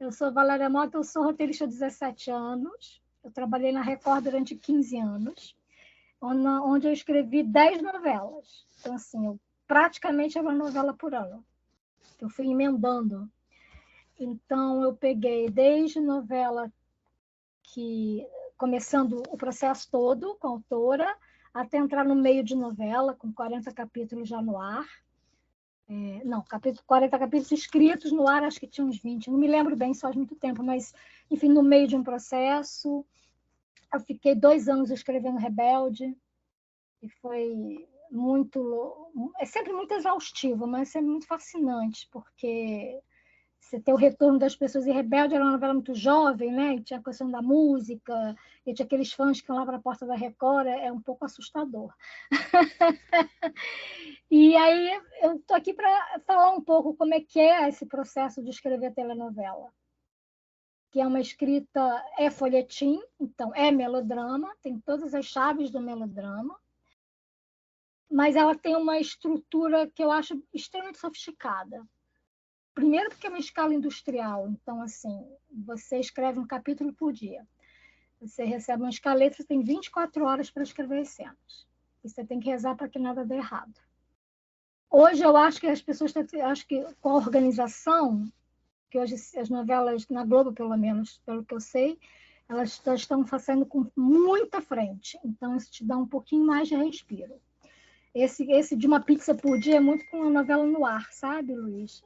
Eu sou Valéria Mota, eu sou roteirista há 17 anos. Eu trabalhei na Record durante 15 anos, onde eu escrevi 10 novelas. Então, assim, eu praticamente era uma novela por ano. Eu fui emendando. Então, eu peguei desde novela começando o processo todo com a autora, até entrar no meio de novela, com 40 capítulos já no ar. Não, 40 capítulos escritos no ar, acho que tinha uns 20. Não me lembro bem, faz muito tempo, mas, enfim, no meio de um processo. Eu fiquei 2 anos escrevendo Rebelde, e foi muito... É sempre muito exaustivo, mas é sempre muito fascinante, porque você ter o retorno das pessoas. E Rebelde era uma novela muito jovem, né? E tinha a questão da música, e tinha aqueles fãs que iam lá para a porta da Record, é um pouco assustador. E aí eu estou aqui para falar um pouco como é que é esse processo de escrever telenovela, que é uma escrita, é folhetim, então é melodrama, tem todas as chaves do melodrama, mas ela tem uma estrutura que eu acho extremamente sofisticada. Primeiro porque é uma escala industrial, então, assim, você escreve um capítulo por dia. Você recebe uma escaleta, você tem 24 horas para escrever as cenas. E você tem que rezar para que nada dê errado. Hoje, eu acho que as pessoas, acho que com a organização, que hoje as novelas, na Globo, pelo menos, pelo que eu sei, elas estão fazendo com muita frente. Então, isso te dá um pouquinho mais de respiro. Esse de uma pizza por dia é muito com uma novela no ar, sabe, Luiz?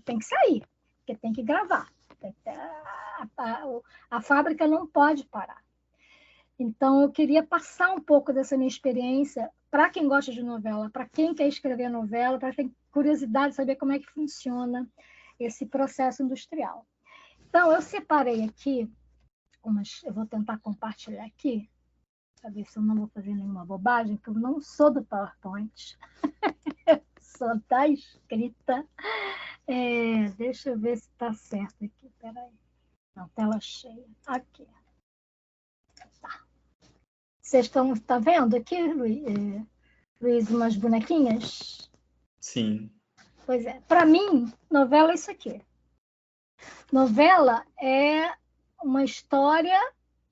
Tem que sair, porque tem que gravar. A fábrica não pode parar. Então, eu queria passar um pouco dessa minha experiência para quem gosta de novela, para quem quer escrever novela, para quem tem curiosidade de saber como é que funciona esse processo industrial. Então, eu separei aqui, eu vou tentar compartilhar aqui, para ver se eu não vou fazer nenhuma bobagem, porque eu não sou do PowerPoint, sou da escrita. Deixa eu ver se está certo aqui, peraí. Não, tela cheia. Aqui. Tá. Vocês estão vendo aqui, Luiz, umas bonequinhas? Sim. Pois é. Para mim, novela é isso aqui. Novela é uma história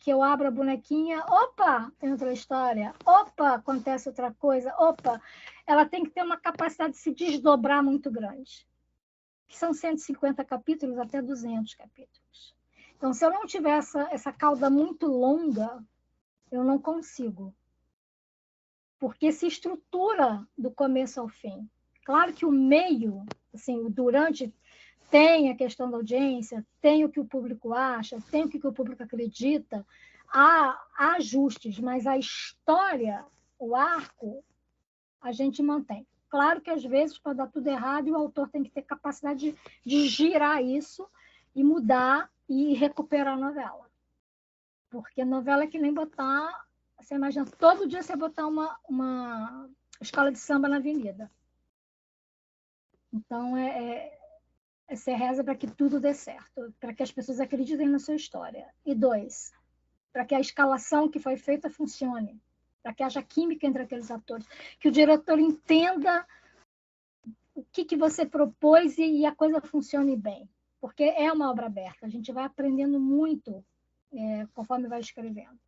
que eu abro a bonequinha, opa, tem outra história, opa, acontece outra coisa, opa. Ela tem que ter uma capacidade de se desdobrar muito grande. Que são 150 capítulos até 200 capítulos. Então, se eu não tiver essa cauda muito longa, eu não consigo. Porque se estrutura do começo ao fim. Claro que o meio, assim, o durante, tem a questão da audiência, tem o que o público acha, tem o que o público acredita, há ajustes, mas a história, o arco, a gente mantém. Claro que às vezes pode dar tudo errado e o autor tem que ter capacidade de girar isso e mudar e recuperar a novela. Porque a novela é que nem botar... Você imagina, todo dia você botar uma escola de samba na avenida. Então, você reza para que tudo dê certo, para que as pessoas acreditem na sua história. E 2, para que a escalação que foi feita funcione, para que haja química entre aqueles atores, que o diretor entenda o que você propôs e a coisa funcione bem. Porque é uma obra aberta, a gente vai aprendendo muito conforme vai escrevendo.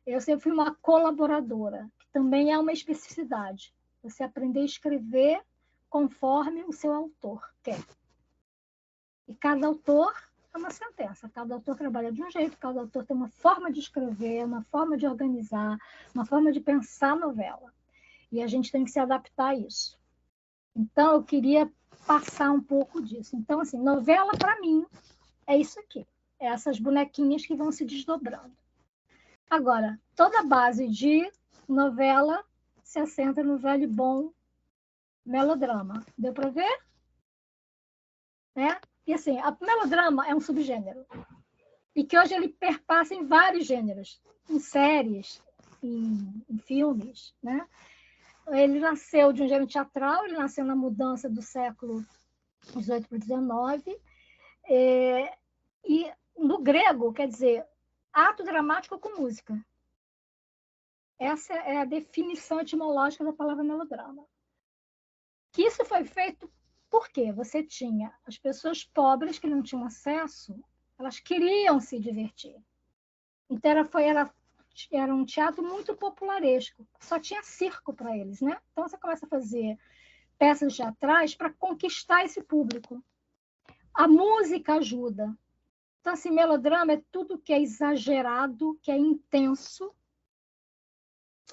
Eu sempre fui uma colaboradora, que também é uma especificidade. Você aprender a escrever conforme o seu autor quer. E cada autor é uma sentença. Cada autor trabalha de um jeito, cada autor tem uma forma de escrever, uma forma de organizar, uma forma de pensar a novela. E a gente tem que se adaptar a isso. Então, eu queria passar um pouco disso. Então, assim, novela, para mim, é isso aqui. É essas bonequinhas que vão se desdobrando. Agora, toda a base de novela se assenta no velho e bom melodrama. Deu para ver? Né? E assim, o melodrama é um subgênero. E que hoje ele perpassa em vários gêneros. Em séries, em filmes. Né? Ele nasceu de um gênero teatral, ele nasceu na mudança do século XVIII para XIX. E no grego, quer dizer, ato dramático com música. Essa é a definição etimológica da palavra melodrama. Que isso foi feito Por quê? Você tinha as pessoas pobres que não tinham acesso, elas queriam se divertir. Então, era um teatro muito popularesco. Só tinha circo para eles, né? Então, você começa a fazer peças teatrais para conquistar esse público. A música ajuda. Então, assim, melodrama é tudo que é exagerado, que é intenso,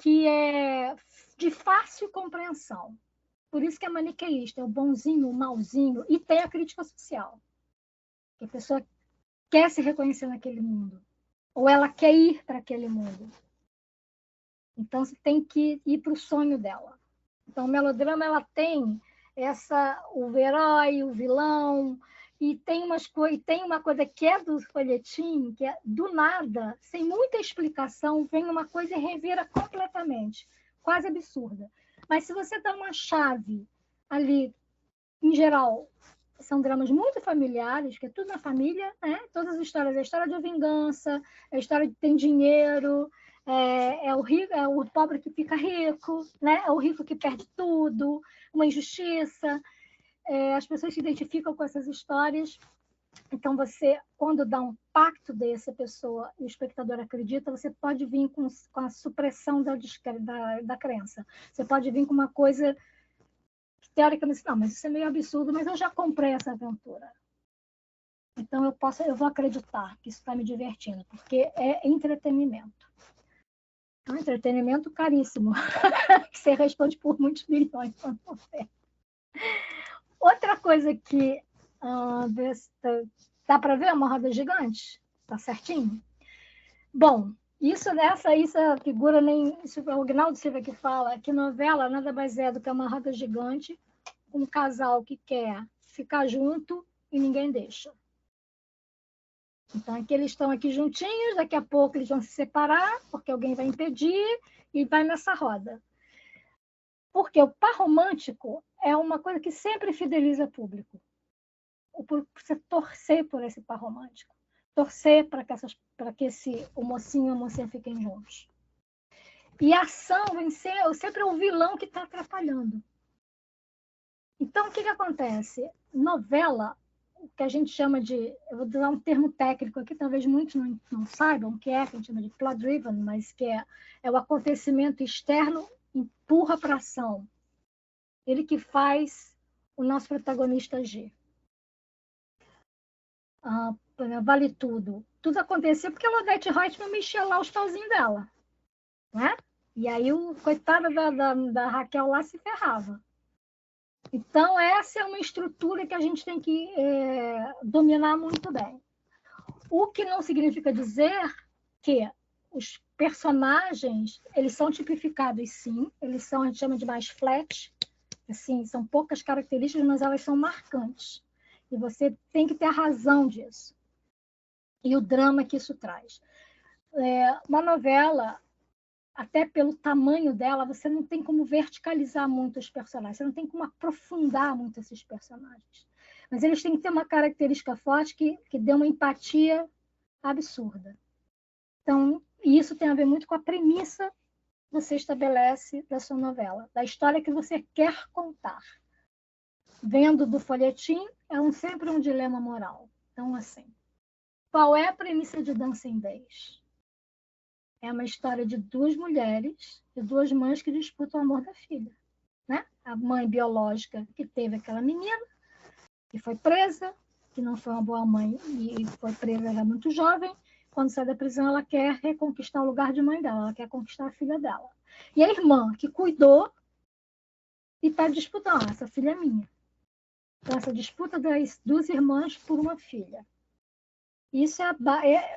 que é de fácil compreensão. Por isso que é maniqueísta, é o bonzinho, o malzinho, e tem a crítica social. Que a pessoa quer se reconhecer naquele mundo, ou ela quer ir para aquele mundo. Então, você tem que ir para o sonho dela. Então, o melodrama ela tem o herói, o vilão, e tem uma coisa que é do folhetim, que é do nada, sem muita explicação, vem uma coisa e revira completamente, quase absurda. Mas se você dá uma chave ali, em geral, são dramas muito familiares, que é tudo na família, né? Todas as histórias, é a história de vingança, é a história de tem dinheiro, é o pobre que fica rico, né? É o rico que perde tudo, uma injustiça. As pessoas se identificam com essas histórias. Então, você, quando dá um pacto desse, a pessoa e o espectador acredita, você pode vir com a supressão da crença. Você pode vir com uma coisa que, teoricamente, não, mas isso é meio absurdo, mas eu já comprei essa aventura. Então, eu vou acreditar que isso está me divertindo, porque é entretenimento. É um entretenimento caríssimo, que você responde por muitos milhões. Outra coisa que dá para ver uma roda gigante? Tá certinho? Bom, essa figura isso é o Agnaldo Silva que fala que novela nada mais é do que uma roda gigante, um casal que quer ficar junto e ninguém deixa. Então, aqui eles estão aqui juntinhos, daqui a pouco eles vão se separar, porque alguém vai impedir, e vai nessa roda. Porque o par romântico é uma coisa que sempre fideliza o público. Você torcer por esse par romântico. Torcer para que o mocinho e a mocinha fiquem juntos. E a ação sempre é o vilão que está atrapalhando. Então, o que acontece? Novela, o que a gente chama de... Eu vou dar um termo técnico aqui, talvez muitos não saibam, que a gente chama de plot-driven, mas que é o acontecimento externo empurra para a ação. Ele que faz o nosso protagonista agir. Vale Tudo. Tudo acontecia porque a Odete Roitman mexia lá os pauzinhos dela. Né? E aí, coitada da Raquel lá se ferrava. Então, essa é uma estrutura que a gente tem que dominar muito bem. O que não significa dizer que os personagens, eles são tipificados, sim. Eles são, a gente chama de mais flat. Assim, são poucas características, mas elas são marcantes. E você tem que ter a razão disso. E o drama que isso traz. Uma novela, até pelo tamanho dela, você não tem como verticalizar muito os personagens, você não tem como aprofundar muito esses personagens. Mas eles têm que ter uma característica forte que dê uma empatia absurda. Então, isso tem a ver muito com a premissa que você estabelece da sua novela, da história que você quer contar. Vendo do folhetim, sempre um dilema moral. Então, assim, qual é a premissa de Dancing Days? É uma história de duas mulheres, de duas mães que disputam o amor da filha. Né? A mãe biológica que teve aquela menina, que foi presa, que não foi uma boa mãe e foi presa já muito jovem. Quando sai da prisão, ela quer reconquistar o lugar de mãe dela, ela quer conquistar a filha dela. E a irmã, que cuidou e está disputando, essa filha é minha. Então, essa disputa das duas irmãs por uma filha. Isso é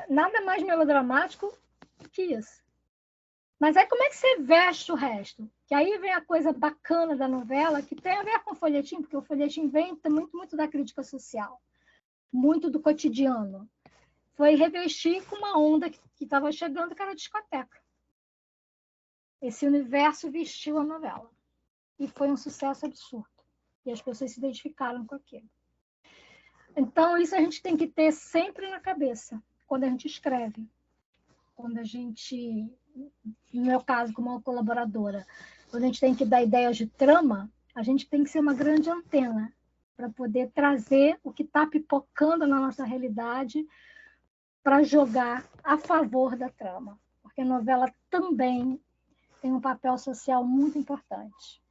nada mais melodramático que isso. Mas aí como é que você veste o resto? Que aí vem a coisa bacana da novela, que tem a ver com o folhetim, porque o folhetim vem muito, muito da crítica social, muito do cotidiano. Foi revestir com uma onda que estava chegando, que era a discoteca. Esse universo vestiu a novela. E foi um sucesso absurdo. E as pessoas se identificaram com aquilo. Então, isso a gente tem que ter sempre na cabeça, quando a gente escreve. Quando a gente, no meu caso, como uma colaboradora, quando a gente tem que dar ideias de trama, a gente tem que ser uma grande antena para poder trazer o que está pipocando na nossa realidade para jogar a favor da trama. Porque a novela também tem um papel social muito importante.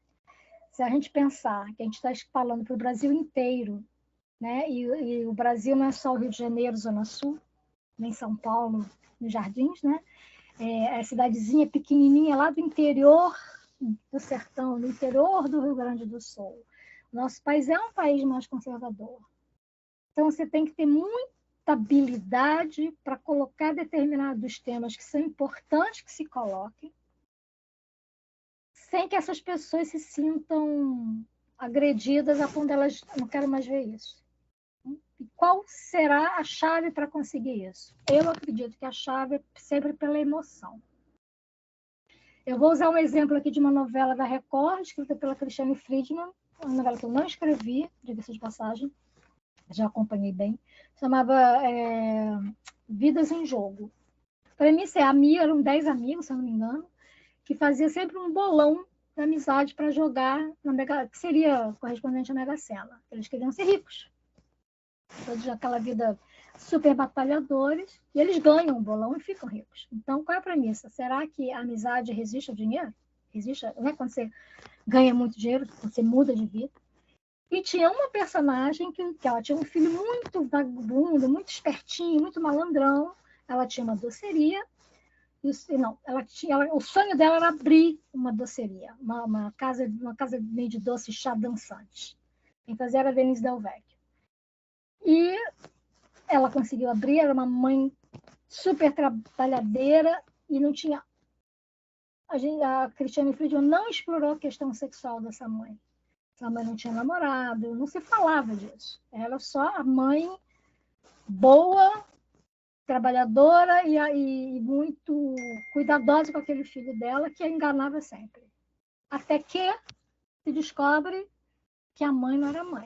Se a gente pensar que a gente está falando para o Brasil inteiro, né? E o Brasil não é só o Rio de Janeiro, Zona Sul, nem São Paulo, nos Jardins, né? É cidadezinha pequenininha lá do interior do sertão, do interior do Rio Grande do Sul. Nosso país é um país mais conservador. Então, você tem que ter muita habilidade para colocar determinados temas que são importantes que se coloquem, sem que essas pessoas se sintam agredidas a ponto de elas não quero mais ver isso. E qual será a chave para conseguir isso? Eu acredito que a chave é sempre pela emoção. Eu vou usar um exemplo aqui de uma novela da Record, escrita pela Cristiane Friedman, uma novela que eu não escrevi, diga-se de passagem, já acompanhei bem, chamava Vidas em Jogo. A premissa eram 10 amigos, se eu não me engano, que fazia sempre um bolão de amizade para jogar, que seria correspondente à Mega Sena. Eles queriam ser ricos. Todos aquela vida super batalhadores, e eles ganham o bolão e ficam ricos. Então, qual é a premissa? Será que a amizade resiste ao dinheiro? Resiste, né? Quando você ganha muito dinheiro, você muda de vida. E tinha uma personagem que ela tinha um filho muito vagabundo, muito espertinho, muito malandrão. Ela tinha uma doceria. O sonho dela era abrir uma doceria, uma casa meio de doce e chá dançante. Quem fazia era a Denise Del Vecchio. E ela conseguiu abrir, era uma mãe super trabalhadeira e não tinha... A Cristiane Friedman não explorou a questão sexual dessa mãe. Essa mãe não tinha namorado, não se falava disso. Era só a mãe boa, trabalhadora e muito cuidadosa com aquele filho dela, que a enganava sempre. Até que se descobre que a mãe não era mãe.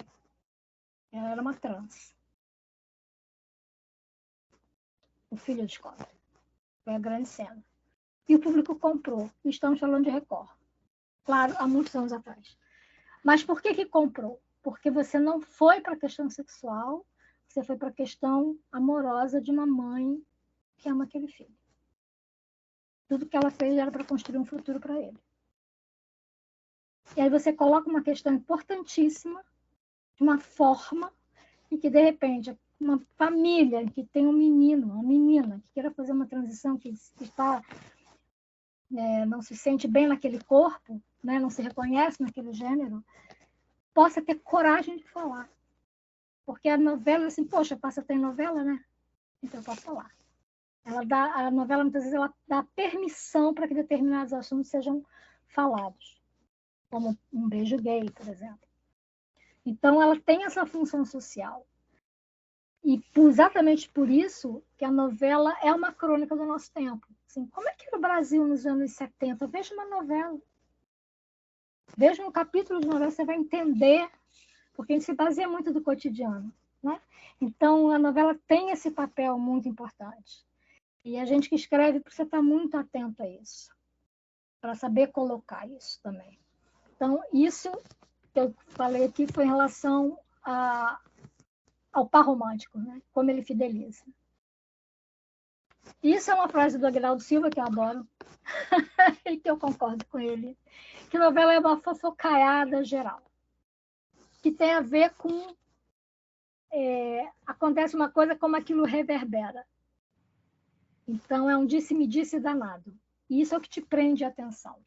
Ela era uma trans. O filho descobre. Foi a grande cena. E o público comprou. Estamos falando de Record. Claro, há muitos anos atrás. Mas por que comprou? Porque você não foi para a questão sexual, você foi para a questão amorosa de uma mãe que ama aquele filho. Tudo que ela fez era para construir um futuro para ele. E aí você coloca uma questão importantíssima, de uma forma, e que, de repente, uma família que tem um menino, uma menina, que queira fazer uma transição, que está, não se sente bem naquele corpo, né, não se reconhece naquele gênero, possa ter coragem de falar. Porque a novela, assim, poxa, passa tem novela, né? Então eu posso falar. A novela, muitas vezes, ela dá permissão para que determinados assuntos sejam falados. Como um beijo gay, por exemplo. Então, ela tem essa função social. E exatamente por isso que a novela é uma crônica do nosso tempo. Assim, como é que era o Brasil nos anos 70? Veja uma novela. Veja um capítulo de novela, você vai entender, porque a gente se baseia muito do cotidiano. Né? Então, a novela tem esse papel muito importante. E a gente que escreve precisa estar muito atento a isso, para saber colocar isso também. Então, isso que eu falei aqui foi em relação ao par romântico, né? Como ele fideliza. Isso é uma frase do Aguinaldo Silva, que eu adoro, e que eu concordo com ele, que novela é uma fofocaiada geral, que tem a ver com... acontece uma coisa como aquilo reverbera. Então, é um disse-me-disse danado. E isso é o que te prende a atenção.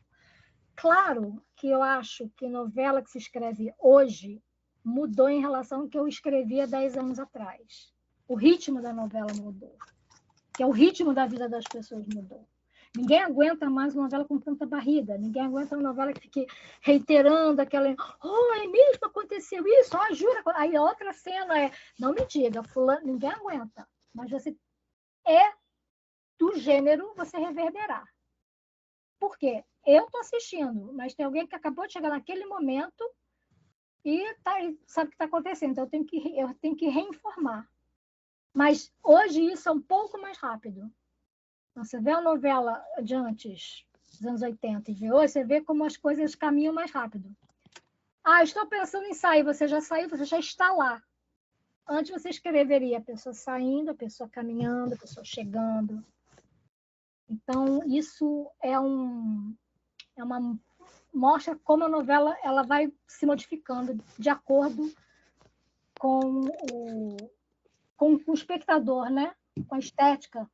Claro que eu acho que novela que se escreve hoje mudou em relação ao que eu escrevia 10 anos atrás. O ritmo da novela mudou. Que é o ritmo da vida das pessoas mudou. Ninguém aguenta mais uma novela com tanta barriga. Ninguém aguenta uma novela que fique reiterando aquela... Oh, é mesmo? Aconteceu isso? Oh, jura? Aí a outra cena é... Não me diga, fulano... Ninguém aguenta. Mas você do gênero você reverberar. Por quê? Eu estou assistindo, mas tem alguém que acabou de chegar naquele momento e sabe o que está acontecendo. Então, eu tenho que reinformar. Mas hoje isso é um pouco mais rápido. Então, você vê a novela de antes, dos anos 80, e de hoje, você vê como as coisas caminham mais rápido. Estou pensando em sair. Você já saiu, você já está lá. Antes você escreveria a pessoa saindo, a pessoa caminhando, a pessoa chegando. Então, isso é uma mostra como a novela ela vai se modificando de acordo com o espectador, né? Com a estética.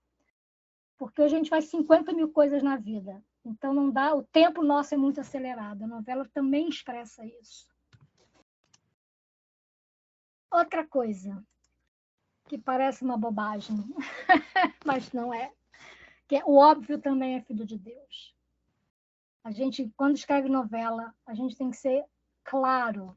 Porque a gente faz 50 mil coisas na vida. Então, não dá. O tempo nosso é muito acelerado. A novela também expressa isso. Outra coisa que parece uma bobagem, mas não é, que é, o óbvio também é filho de Deus. A gente, quando escreve novela, a gente tem que ser claro.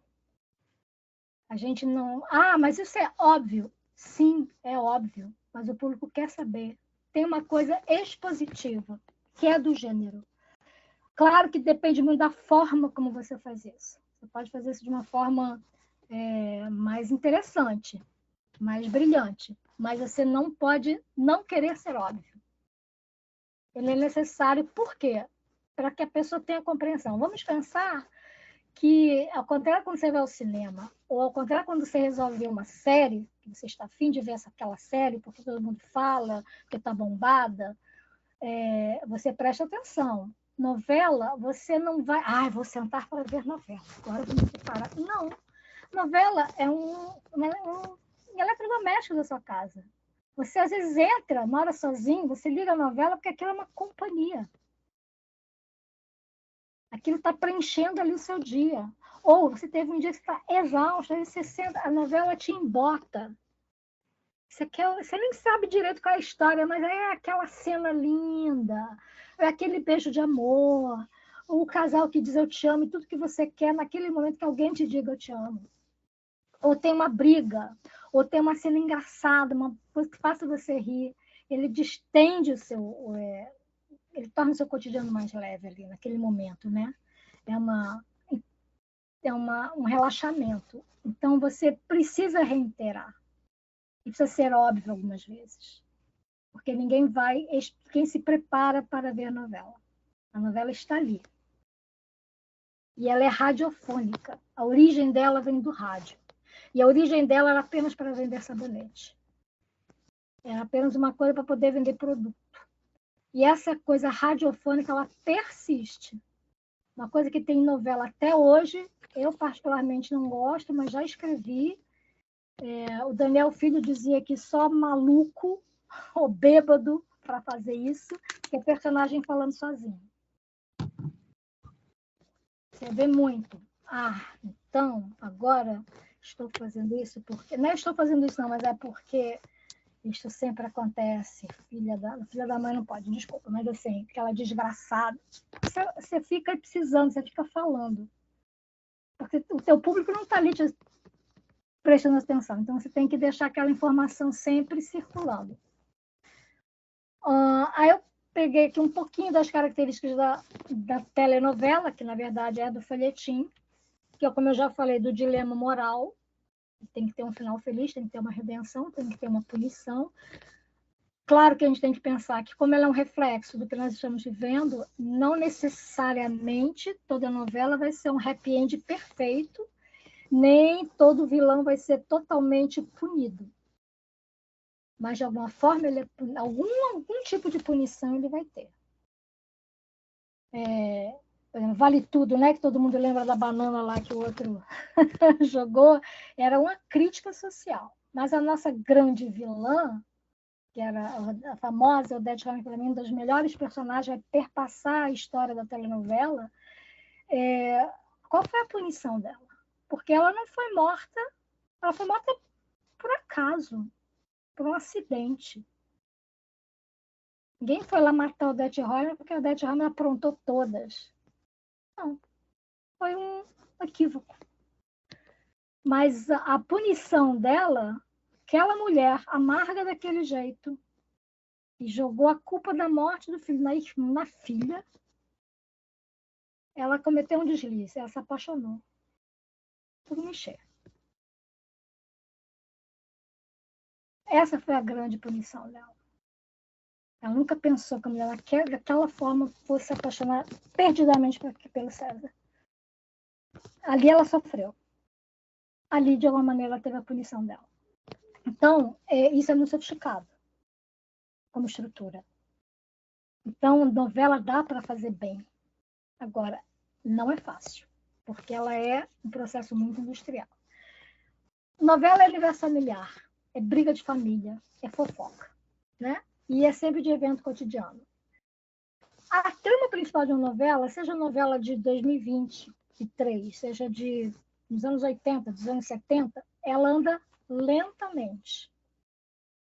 A gente não. Mas isso é óbvio. Sim, é óbvio. Mas o público quer saber. Tem uma coisa expositiva, que é do gênero. Claro que depende muito da forma como você faz isso. Você pode fazer isso de uma forma mais interessante, mais brilhante. Mas você não pode não querer ser óbvio. Ele é necessário, por quê? Para que a pessoa tenha compreensão. Vamos pensar que, ao contrário quando você vai ao cinema, ou ao contrário quando você resolve ver uma série, que você está afim de ver aquela série, porque todo mundo fala, que está bombada, você presta atenção. Novela, você não vai... vou sentar para ver novela. Agora vou me preparar. Não. Novela é um eletrodoméstico da sua casa. Você, às vezes, mora sozinho, você liga a novela porque aquilo é uma companhia. Aquilo está preenchendo ali o seu dia. Ou você teve um dia que você está exausto, aí você senta, a novela te embota. Você nem sabe direito qual é a história, mas é aquela cena linda, é aquele beijo de amor, o casal que diz eu te amo e tudo que você quer naquele momento que alguém te diga eu te amo. Ou tem uma briga, ou tem uma cena engraçada, uma coisa que faça você rir. Ele distende o seu... ele torna o seu cotidiano mais leve ali, naquele momento, né? Um relaxamento. Então, você precisa reiterar. E precisa ser óbvio algumas vezes. Porque quem se prepara para ver a novela. A novela está ali. E ela é radiofônica. A origem dela vem do rádio. E a origem dela era apenas para vender sabonete. Era apenas uma coisa para poder vender produto. E essa coisa radiofônica, ela persiste. Uma coisa que tem em novela até hoje, eu particularmente não gosto, mas já escrevi. O Daniel Filho dizia que só maluco ou bêbado para fazer isso, que é personagem falando sozinho. Você vê muito. Então, agora estou fazendo isso porque... Não estou fazendo isso não, mas é porque isso sempre acontece. Filha da mãe não pode, desculpa, mas assim, aquela desgraçada. Você fica precisando, você fica falando. Porque o teu público não está ali te prestando atenção. Então, você tem que deixar aquela informação sempre circulando. Aí eu peguei aqui um pouquinho das características da telenovela, que na verdade é do folhetim, que é, como eu já falei, do dilema moral. Tem que ter um final feliz, tem que ter uma redenção, tem que ter uma punição. Claro que a gente tem que pensar que, como ela é um reflexo do que nós estamos vivendo, não necessariamente toda novela vai ser um happy end perfeito, nem todo vilão vai ser totalmente punido. Mas, de alguma forma, algum tipo de punição ele vai ter. Por exemplo, Vale Tudo, né? Que todo mundo lembra da banana lá que o outro jogou, era uma crítica social. Mas a nossa grande vilã, que era a famosa Odete Roitman, para mim, uma das melhores personagens, vai perpassar a história da telenovela, qual foi a punição dela? Porque ela não foi morta, ela foi morta por acaso, por um acidente. Ninguém foi lá matar a Odete Roitman porque a Odete Roitman aprontou todas. Não, foi um equívoco. Mas a punição dela, aquela mulher amarga daquele jeito, e jogou a culpa da morte do filho na filha, ela cometeu um deslize, ela se apaixonou por Michel. Essa foi a grande punição dela. Ela nunca pensou que a mulher daquela forma fosse se apaixonar perdidamente pelo César. Ali ela sofreu. Ali, de alguma maneira, ela teve a punição dela. Então, isso é muito sofisticado como estrutura. Então, novela dá para fazer bem. Agora, não é fácil, porque ela é um processo muito industrial. Novela é universo familiar, é briga de família, é fofoca, né? E é sempre de evento cotidiano. A trama principal de uma novela, seja novela de 2023, seja dos anos 80, dos anos 70, ela anda lentamente,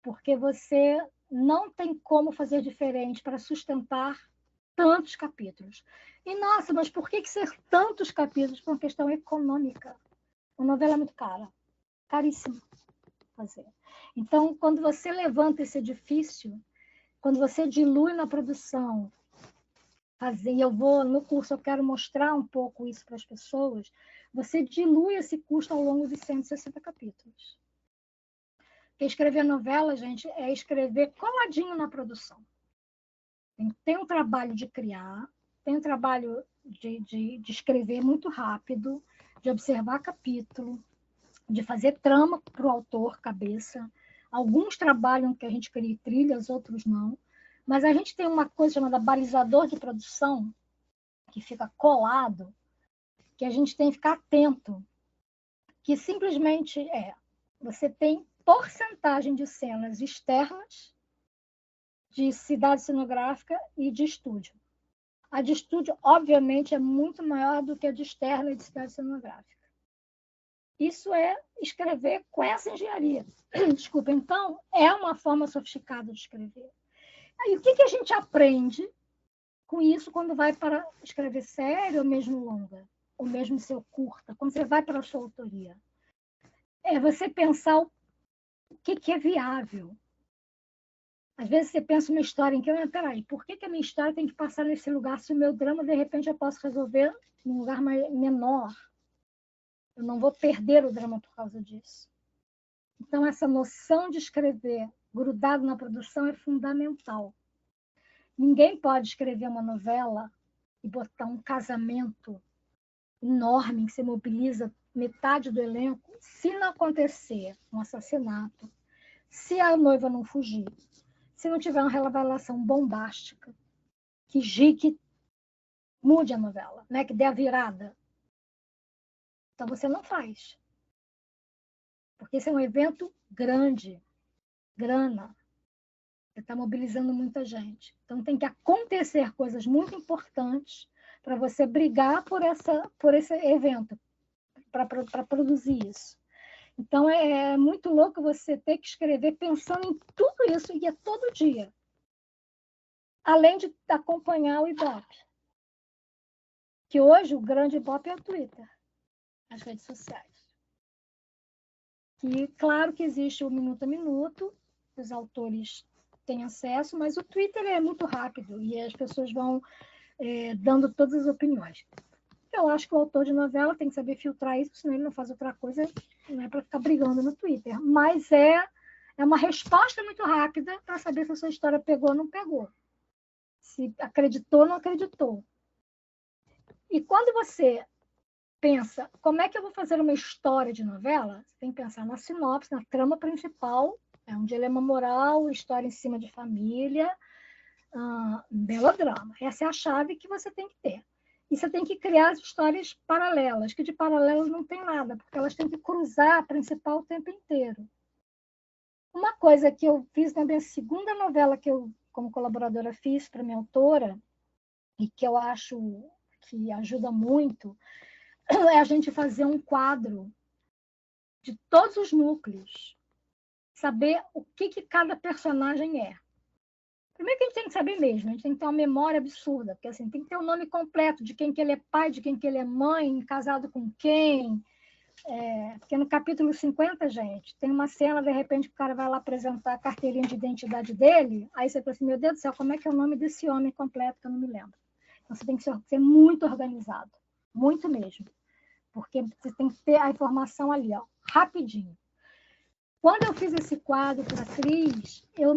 porque você não tem como fazer diferente para sustentar tantos capítulos. E, nossa, mas por que ser tantos capítulos? Por uma questão econômica. Uma novela é muito cara, caríssima fazer. Então, quando você levanta esse edifício, quando você dilui na produção, e eu vou, no curso, eu quero mostrar um pouco isso para as pessoas, você dilui esse custo ao longo de 160 capítulos. Porque escrever novela, gente, é escrever coladinho na produção. Tem um trabalho de criar, tem um trabalho de escrever muito rápido, de observar capítulo, de fazer trama para o autor, cabeça. Alguns trabalham que a gente cria trilhas, outros não. Mas a gente tem uma coisa chamada balizador de produção, que fica colado, que a gente tem que ficar atento, que simplesmente você tem porcentagem de cenas externas, de cidade cenográfica e de estúdio. A de estúdio, obviamente, é muito maior do que a de externa e de cidade cenográfica. Isso é escrever com essa engenharia. Desculpa, então, é uma forma sofisticada de escrever. Aí, o que a gente aprende com isso quando vai para escrever série ou mesmo longa? Ou mesmo seu curta? Quando você vai para a sua autoria? É você pensar o que é viável. Às vezes você pensa uma história em que, peraí, por que a minha história tem que passar nesse lugar se o meu drama, de repente, eu posso resolver num lugar menor? Eu não vou perder o drama por causa disso. Então, essa noção de escrever grudado na produção é fundamental. Ninguém pode escrever uma novela e botar um casamento enorme que você mobiliza metade do elenco, se não acontecer um assassinato, se a noiva não fugir, se não tiver uma revelação bombástica que mude a novela, né? Que dê a virada. Então você não faz. Porque esse é um evento grande, grana. Você está mobilizando muita gente. Então tem que acontecer coisas muito importantes para você brigar por esse evento, para produzir isso. Então é muito louco você ter que escrever pensando em tudo isso, e é todo dia. Além de acompanhar o Ibope. Que hoje o grande Ibope é o Twitter, as redes sociais. Que, claro que existe o minuto a minuto, os autores têm acesso, mas o Twitter é muito rápido e as pessoas vão dando todas as opiniões. Eu acho que o autor de novela tem que saber filtrar isso, senão ele não faz outra coisa, não é para ficar brigando no Twitter. Mas é uma resposta muito rápida para saber se a sua história pegou ou não pegou. Se acreditou ou não acreditou. E quando você pensa, como é que eu vou fazer uma história de novela? Você tem que pensar na sinopse, na trama principal, um dilema moral, história em cima de família, melodrama. Essa é a chave que você tem que ter. E você tem que criar as histórias paralelas, que de paralelas não tem nada, porque elas têm que cruzar a principal o tempo inteiro. Uma coisa que eu fiz na minha segunda novela que eu, como colaboradora, fiz para minha autora, e que eu acho que ajuda muito, é a gente fazer um quadro de todos os núcleos, saber o que cada personagem é. Primeiro que a gente tem que saber mesmo, a gente tem que ter uma memória absurda, porque assim, tem que ter o nome completo de quem que ele é pai, de quem que ele é mãe, casado com quem. Porque no capítulo 50, gente, tem uma cena, de repente, que o cara vai lá apresentar a carteirinha de identidade dele, aí você pensa assim, meu Deus do céu, como é que é o nome desse homem completo, que eu não me lembro. Então você tem que ser muito organizado, muito mesmo. Porque você tem que ter a informação ali, rapidinho. Quando eu fiz esse quadro para a Cris, eu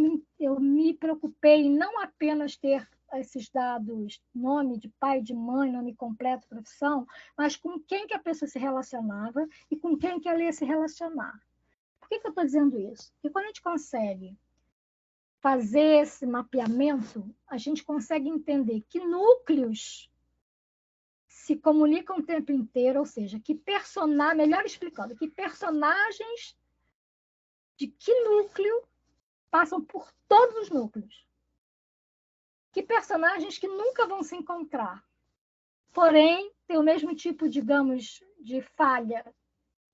me preocupei em não apenas ter esses dados, nome de pai, de mãe, nome completo, profissão, mas com quem que a pessoa se relacionava e com quem que ela ia se relacionar. Por que eu estou dizendo isso? Porque quando a gente consegue fazer esse mapeamento, a gente consegue entender que núcleos se comunicam o tempo inteiro, ou seja, melhor explicando, que personagens de que núcleo passam por todos os núcleos. Que personagens que nunca vão se encontrar, porém tem o mesmo tipo, digamos, de falha,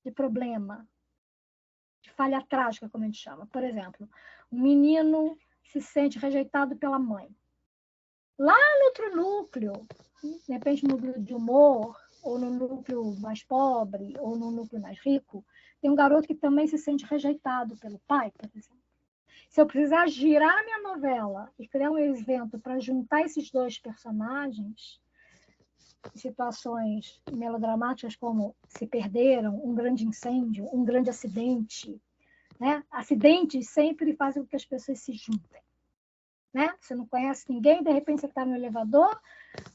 de problema, de falha trágica, como a gente chama. Por exemplo, um menino se sente rejeitado pela mãe. Lá no outro núcleo, de repente no núcleo de humor, ou no núcleo mais pobre, ou no núcleo mais rico, tem um garoto que também se sente rejeitado pelo pai, por exemplo. Se eu precisar girar minha novela e criar um evento para juntar esses dois personagens, situações melodramáticas como se perderam, um grande incêndio, um grande acidente, né? Acidentes sempre fazem com que as pessoas se juntem, né? Você não conhece ninguém, de repente você está no elevador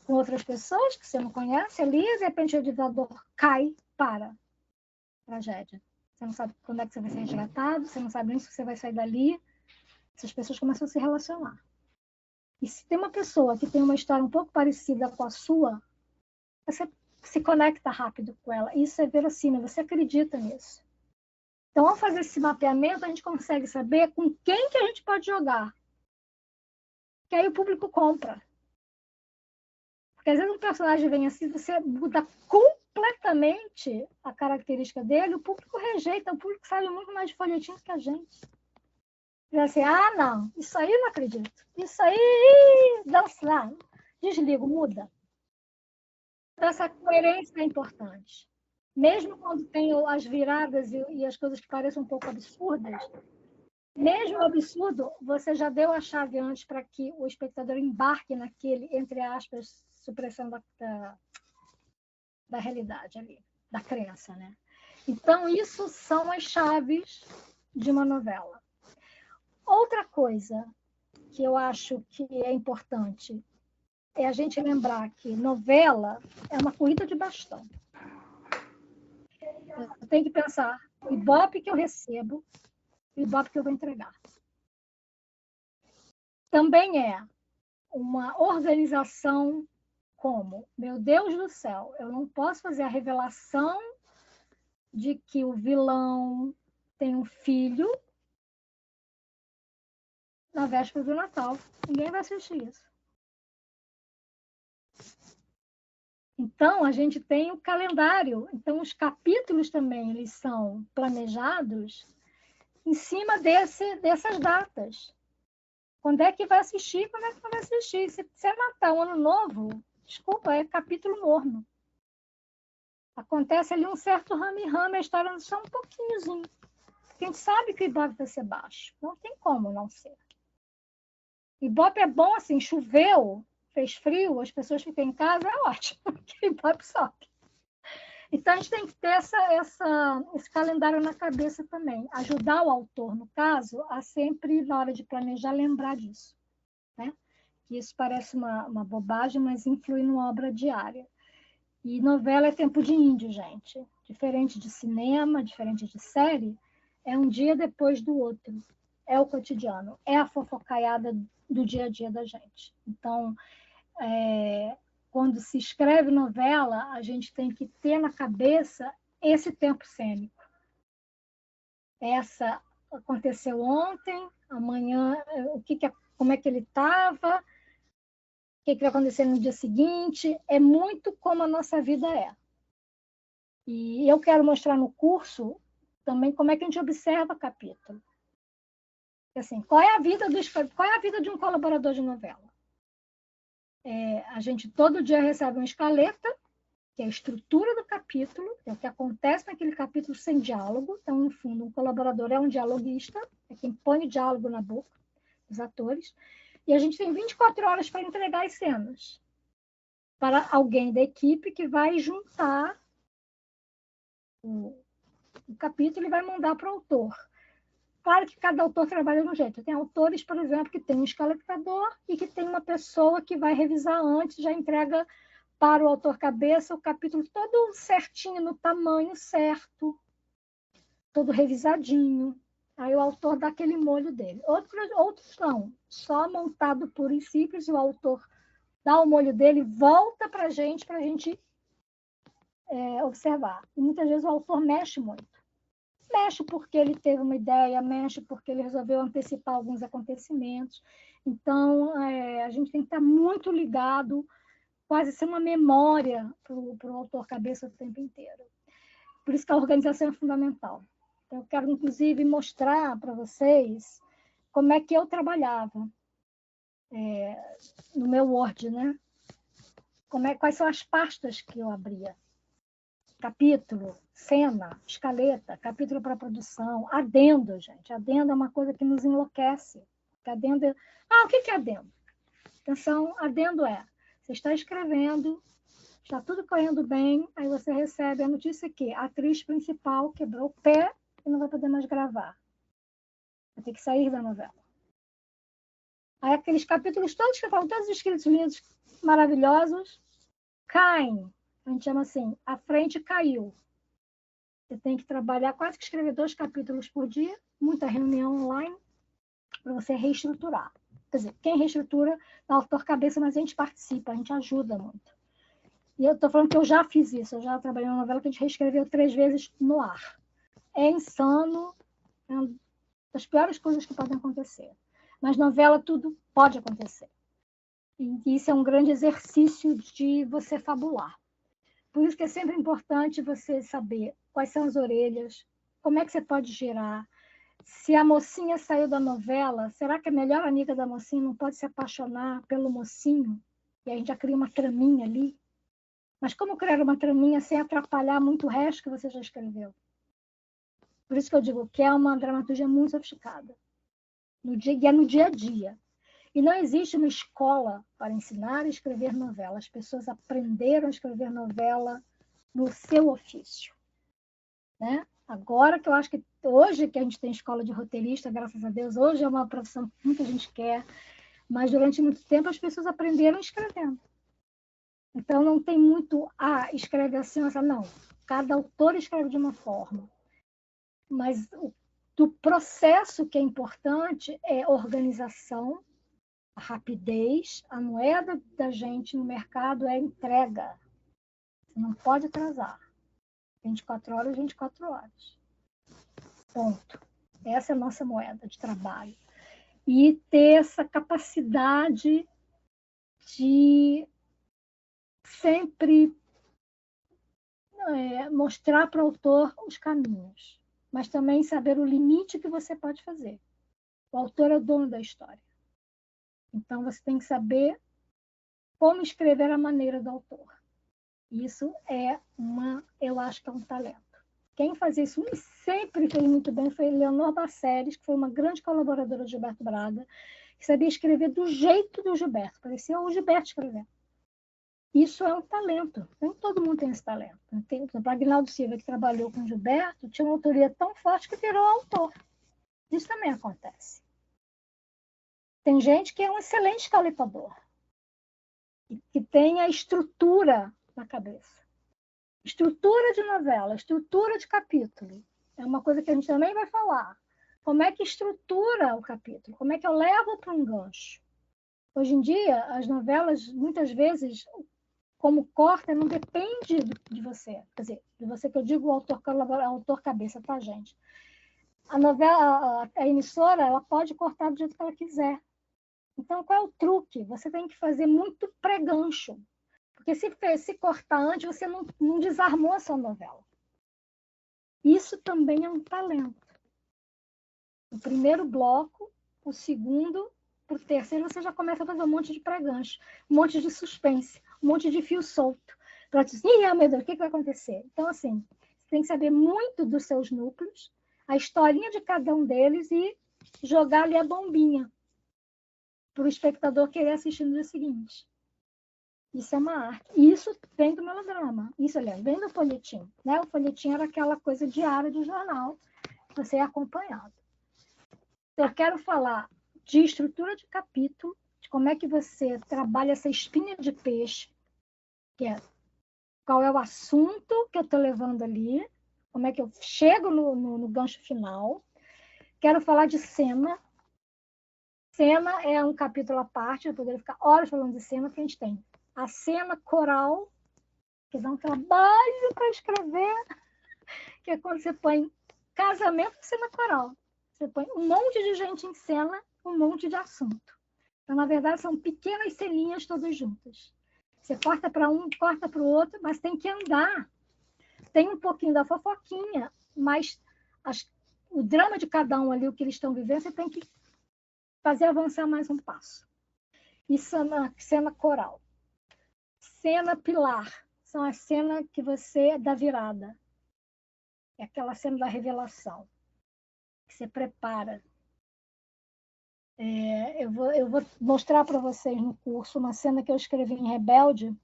com outras pessoas que você não conhece ali, de repente o elevador cai, tragédia. Você não sabe quando é que você vai ser resgatado, você não sabe nem se você vai sair dali. Essas pessoas começam a se relacionar. E se tem uma pessoa que tem uma história um pouco parecida com a sua, você se conecta rápido com ela. Isso é verossímil, você acredita nisso. Então, ao fazer esse mapeamento, a gente consegue saber com quem que a gente pode jogar. Que aí o público compra. Porque às vezes um personagem vem assim, você muda completamente a característica dele, o público rejeita, o público sabe muito mais de folhetim que a gente. Diz assim, não, isso aí eu não acredito. Isso aí, dança lá, desligo, muda. Então, essa coerência é importante. Mesmo quando tem as viradas e as coisas que parecem um pouco absurdas, mesmo o absurdo, você já deu a chave antes para que o espectador embarque naquele, entre aspas, supressão da realidade ali, da crença, né? Então, isso são as chaves de uma novela. Outra coisa que eu acho que é importante é a gente lembrar que novela é uma corrida de bastão. Eu tenho que pensar o ibope que eu recebo e o ibope que eu vou entregar. Também é uma organização como, meu Deus do céu, eu não posso fazer a revelação de que o vilão tem um filho na véspera do Natal. Ninguém vai assistir isso. Então, a gente tem o calendário. Então, os capítulos também eles são planejados em cima dessas datas. Quando é que vai assistir, quando é que não vai assistir. Se é Natal, Ano Novo, desculpa, é capítulo morno. Acontece ali um certo rame-rame, a história não só um pouquinhozinho. Porque a gente sabe que o Ibope vai ser baixo. Não tem como não ser. Ibope é bom assim, choveu, fez frio, as pessoas ficam em casa, é ótimo, porque Ibope sobe. Então, a gente tem que ter esse calendário na cabeça também. Ajudar o autor, no caso, a sempre, na hora de planejar, lembrar disso. Né? Isso parece uma bobagem, mas influi numa obra diária. E novela é tempo de índio, gente. Diferente de cinema, diferente de série, é um dia depois do outro. É o cotidiano, é a fofocaiada do dia a dia da gente. Então, quando se escreve novela, a gente tem que ter na cabeça esse tempo cênico. Essa aconteceu ontem, amanhã, como é que ele estava, o que vai acontecer no dia seguinte, é muito como a nossa vida é. E eu quero mostrar no curso também como é que a gente observa capítulo. Assim, qual é a vida de um colaborador de novela? A gente todo dia recebe uma escaleta, que é a estrutura do capítulo, é o que acontece naquele capítulo sem diálogo. Então, no fundo, um colaborador é um dialoguista, é quem põe o diálogo na boca dos atores. E a gente tem 24 horas para entregar as cenas para alguém da equipe que vai juntar o capítulo e vai mandar para o autor. Claro que cada autor trabalha de um jeito. Tem autores, por exemplo, que tem um escalpitador e que tem uma pessoa que vai revisar antes, já entrega para o autor cabeça o capítulo todo certinho, no tamanho certo, todo revisadinho. Aí o autor dá aquele molho dele. Outros não, só montado puro e simples, o autor dá o molho dele, volta para a gente observar. E muitas vezes o autor mexe muito. Mexe porque ele teve uma ideia, mexe porque ele resolveu antecipar alguns acontecimentos. Então, a gente tem que estar muito ligado, quase ser uma memória para o autor cabeça o tempo inteiro. Por isso que a organização é fundamental. Então, eu quero, inclusive, mostrar para vocês como é que eu trabalhava no meu Word, né? Quais são as pastas que eu abria. Capítulo, cena, escaleta, capítulo para produção, adendo, gente. Adendo é uma coisa que nos enlouquece. Adendo é... o que é adendo? Atenção, adendo você está escrevendo, está tudo correndo bem, aí você recebe a notícia que a atriz principal quebrou o pé e não vai poder mais gravar. Vai ter que sair da novela. Aí aqueles capítulos todos que falam, todos escritos lindos, maravilhosos, caem. A gente chama assim, a frente caiu. Você tem que trabalhar, quase que escrever 2 capítulos por dia, muita reunião online, para você reestruturar. Quer dizer, quem reestrutura é o autor cabeça, mas a gente participa, a gente ajuda muito. E eu estou falando que eu já fiz isso, eu já trabalhei numa novela que a gente reescreveu 3 vezes no ar. É insano, é uma das piores coisas que podem acontecer. Mas novela tudo pode acontecer. E isso é um grande exercício de você fabular. Por isso que é sempre importante você saber quais são as orelhas, como é que você pode girar. Se a mocinha saiu da novela, será que a melhor amiga da mocinha não pode se apaixonar pelo mocinho? E a gente já cria uma traminha ali. Mas como criar uma traminha sem atrapalhar muito o resto que você já escreveu? Por isso que eu digo que é uma dramaturgia muito sofisticada. E é no dia a dia. E não existe uma escola para ensinar a escrever novela. As pessoas aprenderam a escrever novela no seu ofício. Né? Agora que eu acho que hoje que a gente tem escola de roteirista, graças a Deus, hoje é uma profissão que muita gente quer, mas durante muito tempo as pessoas aprenderam escrevendo. Então não tem muito, escreve assim, não. Cada autor escreve de uma forma. Mas do processo que é importante é organização, a rapidez, a moeda da gente no mercado é entrega. Você não pode atrasar. 24 horas, 24 horas. Ponto. Essa é a nossa moeda de trabalho. E ter essa capacidade de sempre mostrar para o autor os caminhos, mas também saber o limite que você pode fazer. O autor é o dono da história. Então, você tem que saber como escrever a maneira do autor. Isso eu acho que é um talento. Quem fazia isso sempre fez muito bem foi Leonor Baceres, que foi uma grande colaboradora de Gilberto Braga, que sabia escrever do jeito do Gilberto, parecia o Gilberto escrevendo. Isso é um talento, nem todo mundo tem esse talento. Tem, por exemplo, Aguinaldo Silva, que trabalhou com Gilberto, tinha uma autoria tão forte que virou autor. Isso também acontece. Tem gente que é um excelente escalipador, que tem a estrutura na cabeça. Estrutura de novela, estrutura de capítulo. É uma coisa que a gente também vai falar. Como é que estrutura o capítulo? Como é que eu levo para um gancho? Hoje em dia, as novelas, muitas vezes, como corta, não depende de você. Quer dizer, de você que eu digo o autor cabeça, tá, gente? A novela, a emissora, ela pode cortar do jeito que ela quiser. Então, qual é o truque? Você tem que fazer muito pré-gancho. Porque se cortar antes, você não desarmou a sua novela. Isso também é um talento. O primeiro bloco, o segundo, para o terceiro, você já começa a fazer um monte de pré-gancho, um monte de suspense, um monte de fio solto. Para dizer, meu Deus, o que vai acontecer? Então, assim, você tem que saber muito dos seus núcleos, a historinha de cada um deles e jogar ali a bombinha para o espectador querer assistir no dia seguinte. Isso é uma arte. E isso vem do melodrama. Isso, aliás, vem do folhetim. Né? O folhetim era aquela coisa diária de jornal que você é acompanhado. eu quero falar de estrutura de capítulo, de como é que você trabalha essa espinha de peixe, que é qual é o assunto que eu estou levando ali, como é que eu chego no gancho final. Quero falar de cena. Cena é um capítulo à parte, eu poderia ficar horas falando de cena, porque a gente tem a cena coral, que dá um trabalho para escrever, que é quando você põe casamento e cena coral. Você põe um monte de gente em cena, um monte de assunto. Então, na verdade, são pequenas ceninhas todas juntas. Você corta para um, corta para o outro, mas tem que andar. Tem um pouquinho da fofoquinha, mas o drama de cada um ali, o que eles estão vivendo, você tem que fazer avançar mais um passo. E cena coral. Cena pilar. São as cenas que você dá virada. É aquela cena da revelação. Que você prepara. Eu vou mostrar para vocês no curso uma cena que eu escrevi em Rebelde,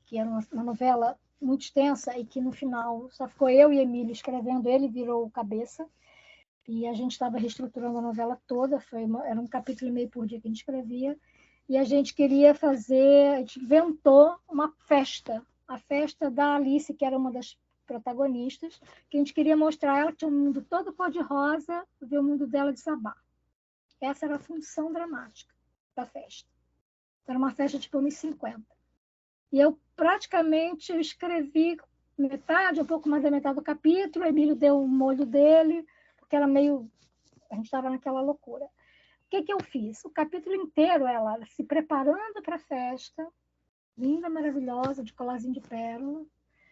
que era uma novela muito extensa e que no final só ficou eu e Emílio escrevendo, ele virou cabeça. E a gente estava reestruturando a novela toda, era um capítulo e meio por dia que a gente escrevia. E a gente queria fazer, a gente inventou uma festa, a festa da Alice, que era uma das protagonistas, que a gente queria mostrar ela que tinha um mundo todo cor-de-rosa, ver o mundo dela desabar. Essa era a função dramática da festa. Era uma festa tipo anos 50. E eu praticamente escrevi metade, um pouco mais da metade do capítulo, o Emílio deu o molho dele, porque era meio... a gente estava naquela loucura. O que eu fiz? O capítulo inteiro, ela se preparando para a festa, linda, maravilhosa, de colarzinho de pérola.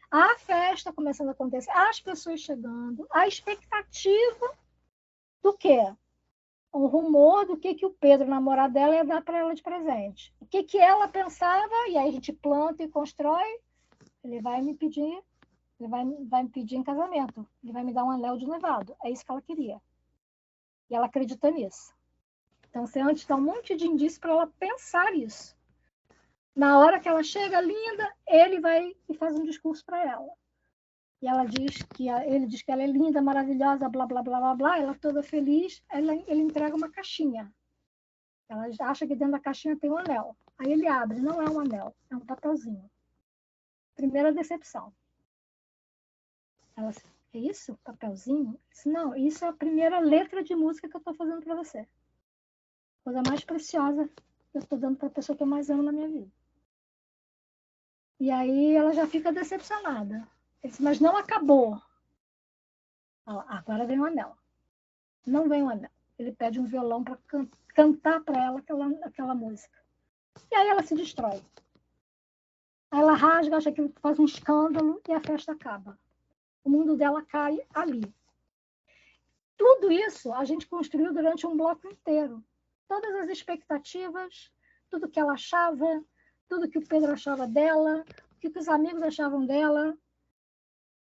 A festa começando a acontecer, as pessoas chegando, a expectativa do quê? Um rumor do que o Pedro, namorado dela, ia dar para ela de presente. O que ela pensava, e aí a gente planta e constrói, ele vai me pedir, ele vai me pedir em casamento, ele vai me dar um anel de noivado. É isso que ela queria. E ela acredita nisso. Então, você antes dá um monte de indício para ela pensar isso. Na hora que ela chega linda, ele vai e faz um discurso para ela. E ela diz que ele diz que ela é linda, maravilhosa, blá, blá, blá, blá, blá. Ela toda feliz, ele entrega uma caixinha. Ela acha que dentro da caixinha tem um anel. Aí ele abre, não é um anel, é um papelzinho. Primeira decepção. Ela disse, é isso? Papelzinho? Disse, não, isso é a primeira letra de música que eu estou fazendo para você. Coisa mais preciosa que eu estou dando para a pessoa que eu mais amo na minha vida. E aí ela já fica decepcionada. Ele disse, mas não acabou. Agora vem o anel. Não vem o anel. Ele pede um violão para cantar para ela aquela música. E aí ela se destrói. Aí ela rasga, acha que faz um escândalo e a festa acaba. O mundo dela cai ali. Tudo isso a gente construiu durante um bloco inteiro. Todas as expectativas, tudo que ela achava, tudo que o Pedro achava dela, o que os amigos achavam dela,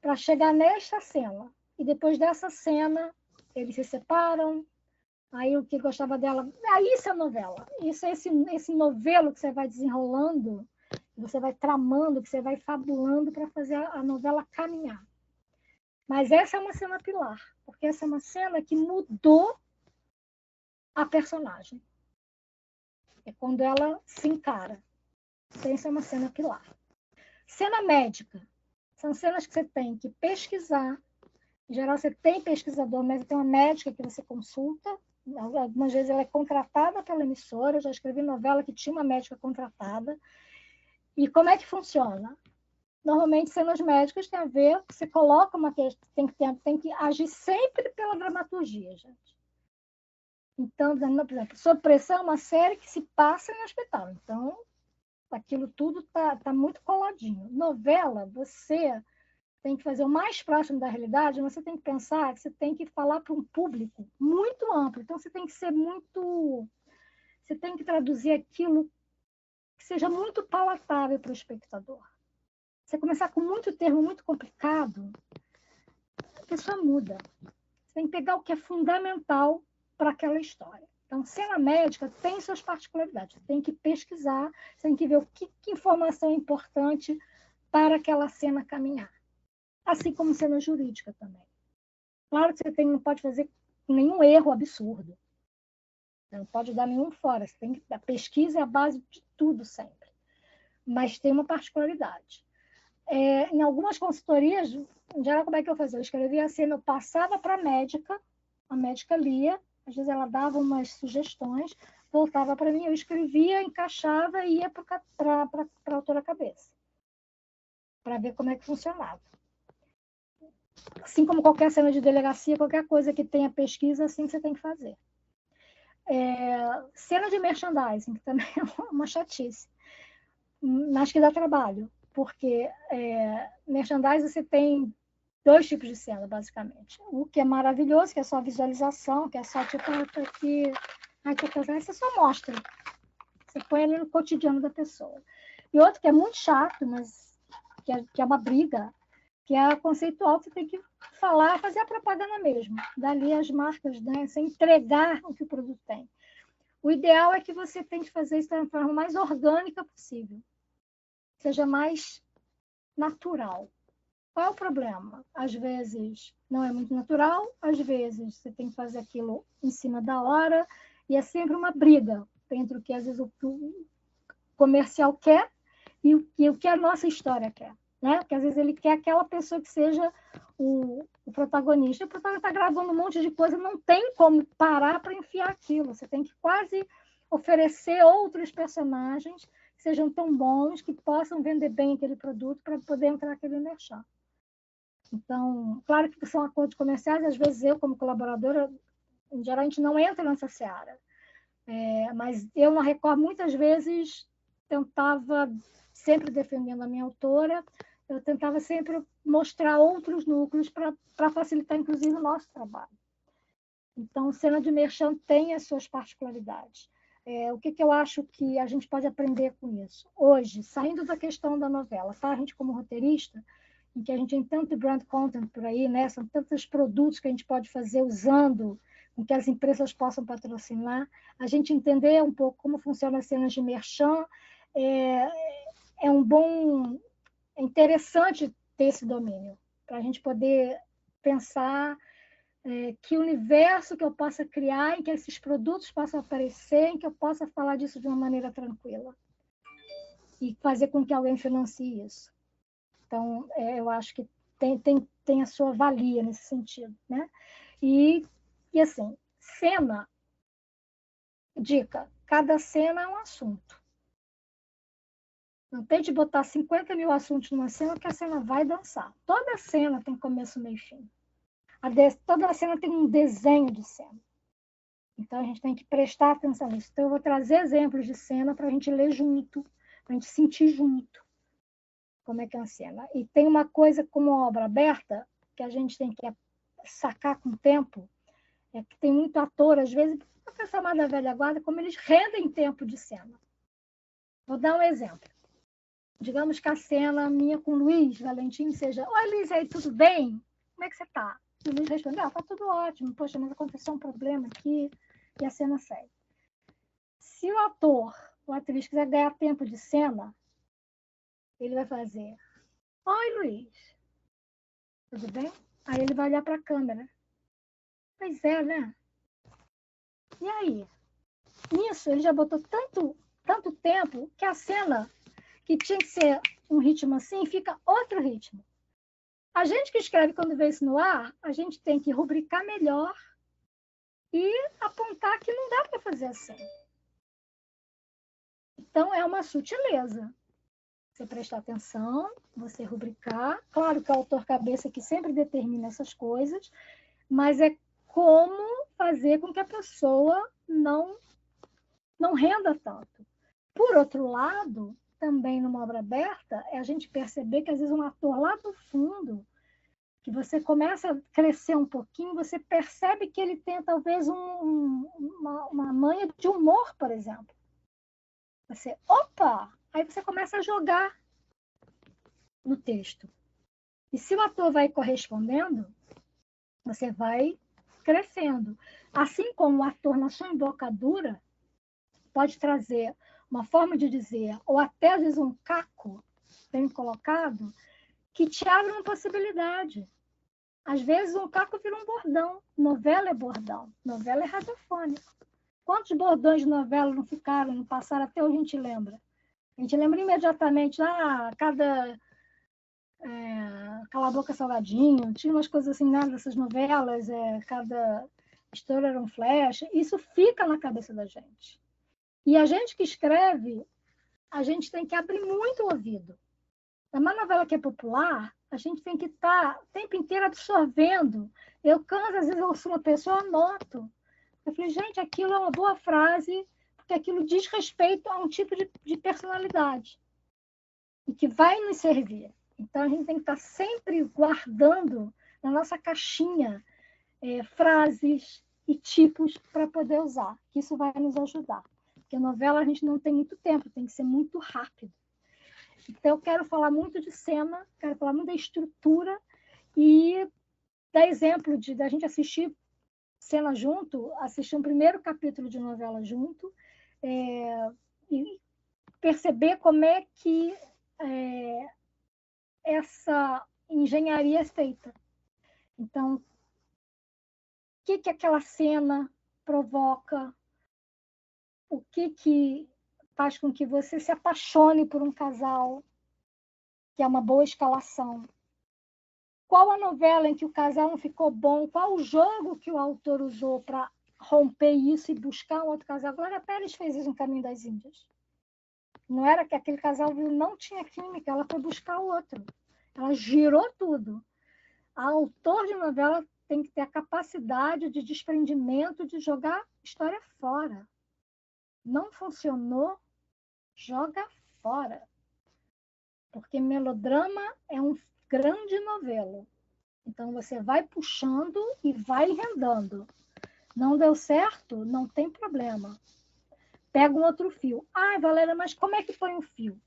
para chegar nesta cena. E depois dessa cena, eles se separam, aí o que gostava dela... Aí isso é novela. Isso é esse novelo que você vai desenrolando, que você vai tramando, que você vai fabulando para fazer a novela caminhar. Mas essa é uma cena pilar, porque essa é uma cena que mudou a personagem. É quando ela se encara. Então, essa é uma cena pilar. Cena médica. São cenas que você tem que pesquisar. Em geral, você tem pesquisador, mas tem uma médica que você consulta. Algumas vezes ela é contratada pela emissora. Eu já escrevi novela que tinha uma médica contratada. E como é que funciona? Normalmente, cenas médicas tem a ver, você coloca uma questão, tem que agir sempre pela dramaturgia, gente. Então, por exemplo, Sob Pressão é uma série que se passa no hospital. Então, aquilo tudo tá muito coladinho. Novela, você tem que fazer o mais próximo da realidade, mas você tem que pensar que você tem que falar para um público muito amplo. Então, você tem que ser muito... Você tem que traduzir aquilo que seja muito palatável para o espectador. Você começar com muito termo muito complicado, a pessoa muda. Você tem que pegar o que é fundamental para aquela história. Então, cena médica tem suas particularidades. Você tem que pesquisar, você tem que ver que informação é importante para aquela cena caminhar. Assim como cena jurídica também. Claro que você não pode fazer com nenhum erro absurdo. Não pode dar nenhum fora. A pesquisa é a base de tudo sempre. Mas tem uma particularidade. Em algumas consultorias, em geral, como é que eu fazia? Eu escrevia assim, eu passava para a médica lia, às vezes ela dava umas sugestões, voltava para mim, eu escrevia, encaixava e ia para a autora cabeça, para ver como é que funcionava. Assim como qualquer cena de delegacia, qualquer coisa que tenha pesquisa, assim que você tem que fazer. Cena de merchandising, que também é uma chatice, mas que dá trabalho, porque merchandising você tem 2 tipos de cena, basicamente. O que é maravilhoso, que é só visualização, que é só tipo, aqui, você só mostra. Você põe ali no cotidiano da pessoa. E outro que é muito chato, mas que é uma briga, que é a conceitual, que você tem que falar, fazer a propaganda mesmo. Dali as marcas, né? Você entregar o que o produto tem. O ideal é que você tem que fazer isso da forma mais orgânica possível. Seja mais natural. Qual é o problema? Às vezes não é muito natural, às vezes você tem que fazer aquilo em cima da hora, e é sempre uma briga entre o que às vezes o comercial quer e o que a nossa história quer. Né? Porque às vezes ele quer aquela pessoa que seja o protagonista. O protagonista está gravando um monte de coisa, não tem como parar para enfiar aquilo. Você tem que quase oferecer outros personagens que sejam tão bons, que possam vender bem aquele produto para poder entrar aquele merchan. Então, claro que são acordos comerciais, às vezes eu, como colaboradora, em geral, a gente não entra nessa seara. Mas eu, na Record, muitas vezes tentava, sempre defendendo a minha autora, eu tentava sempre mostrar outros núcleos para facilitar, inclusive, o nosso trabalho. Então, cena de merchan tem as suas particularidades. O que eu acho que a gente pode aprender com isso? Hoje, saindo da questão da novela, tá? A gente, como roteirista, em que a gente tem tanto brand content por aí, né? São tantos produtos que a gente pode fazer usando, com que as empresas possam patrocinar, a gente entender um pouco como funciona as cenas de merchan, é interessante ter esse domínio, para a gente poder pensar que universo que eu possa criar, em que esses produtos possam aparecer, em que eu possa falar disso de uma maneira tranquila e fazer com que alguém financie isso. Então, eu acho que tem a sua valia nesse sentido, né? E assim, cena, dica, cada cena é um assunto. Não tente botar 50 mil assuntos numa cena, que a cena vai dançar. Toda cena tem começo, meio e fim. Toda cena tem um desenho de cena. Então, a gente tem que prestar atenção nisso. Então, eu vou trazer exemplos de cena para a gente ler junto, para a gente sentir junto como é que é a cena. E tem uma coisa como obra aberta, que a gente tem que sacar com o tempo, que tem muito ator, às vezes, a pessoa mais da velha guarda, como eles rendem tempo de cena. Vou dar um exemplo. Digamos que a cena minha com o Luiz Valentim seja: oi, Luiz, aí, tudo bem? Como é que você está? E o Luiz respondeu: tá tudo ótimo. Poxa, mas aconteceu um problema aqui. E a cena segue. Se o ator ou a atriz quiser ganhar tempo de cena, ele vai fazer: oi, Luiz, tudo bem? Aí ele vai olhar para a câmera. Pois é, né? E aí? Nisso, ele já botou tanto tempo que a cena, que tinha que ser um ritmo assim, fica outro ritmo. A gente que escreve quando vê isso no ar, a gente tem que rubricar melhor e apontar que não dá para fazer assim. Então, é uma sutileza. Você prestar atenção, você rubricar. Claro que é o autor cabeça que sempre determina essas coisas, mas é como fazer com que a pessoa não renda tanto. Por outro lado, também numa obra aberta, é a gente perceber que às vezes um ator lá do fundo, que você começa a crescer um pouquinho, você percebe que ele tem talvez uma manha de humor, por exemplo. Você, opa! Aí você começa a jogar no texto. E se o ator vai correspondendo, você vai crescendo. Assim como o ator, na sua embocadura, pode trazer uma forma de dizer, ou até às vezes um caco bem colocado, que te abre uma possibilidade. Às vezes um caco vira um bordão. Novela é bordão. Novela é radiofônico. Quantos bordões de novela não ficaram, não passaram, até hoje a gente lembra. A gente lembra imediatamente, Cala a Boca Salgadinho, tinha umas coisas assim, né, dessas novelas, cada história era um flash. Isso fica na cabeça da gente. E a gente que escreve, a gente tem que abrir muito o ouvido. Uma novela que é popular, a gente tem que estar o tempo inteiro absorvendo. Eu canso, às vezes eu sou uma pessoa, anoto. Eu falei, gente, aquilo é uma boa frase, porque aquilo diz respeito a um tipo de personalidade e que vai nos servir. Então, a gente tem que estar sempre guardando na nossa caixinha frases e tipos para poder usar, que isso vai nos ajudar. Porque a novela a gente não tem muito tempo, tem que ser muito rápido. Então, eu quero falar muito de cena, quero falar muito da estrutura e dar exemplo da gente assistir cena junto, assistir um primeiro capítulo de novela junto, e perceber como é que essa engenharia é feita. Então, o que aquela cena provoca, o que faz com que você se apaixone por um casal, que é uma boa escalação. Qual a novela em que o casal não ficou bom? Qual o jogo que o autor usou para romper isso e buscar um outro casal? Glória Pérez fez isso no Caminho das Índias. Não era que aquele casal não tinha química, ela foi buscar o outro. Ela girou tudo. A autor de novela tem que ter a capacidade de desprendimento, de jogar história fora. Não funcionou, joga fora. Porque melodrama é um grande novelo. Então, você vai puxando e vai rendando. Não deu certo? Não tem problema. Pega um outro fio. Ah, Valéria, mas como é que põe um fio?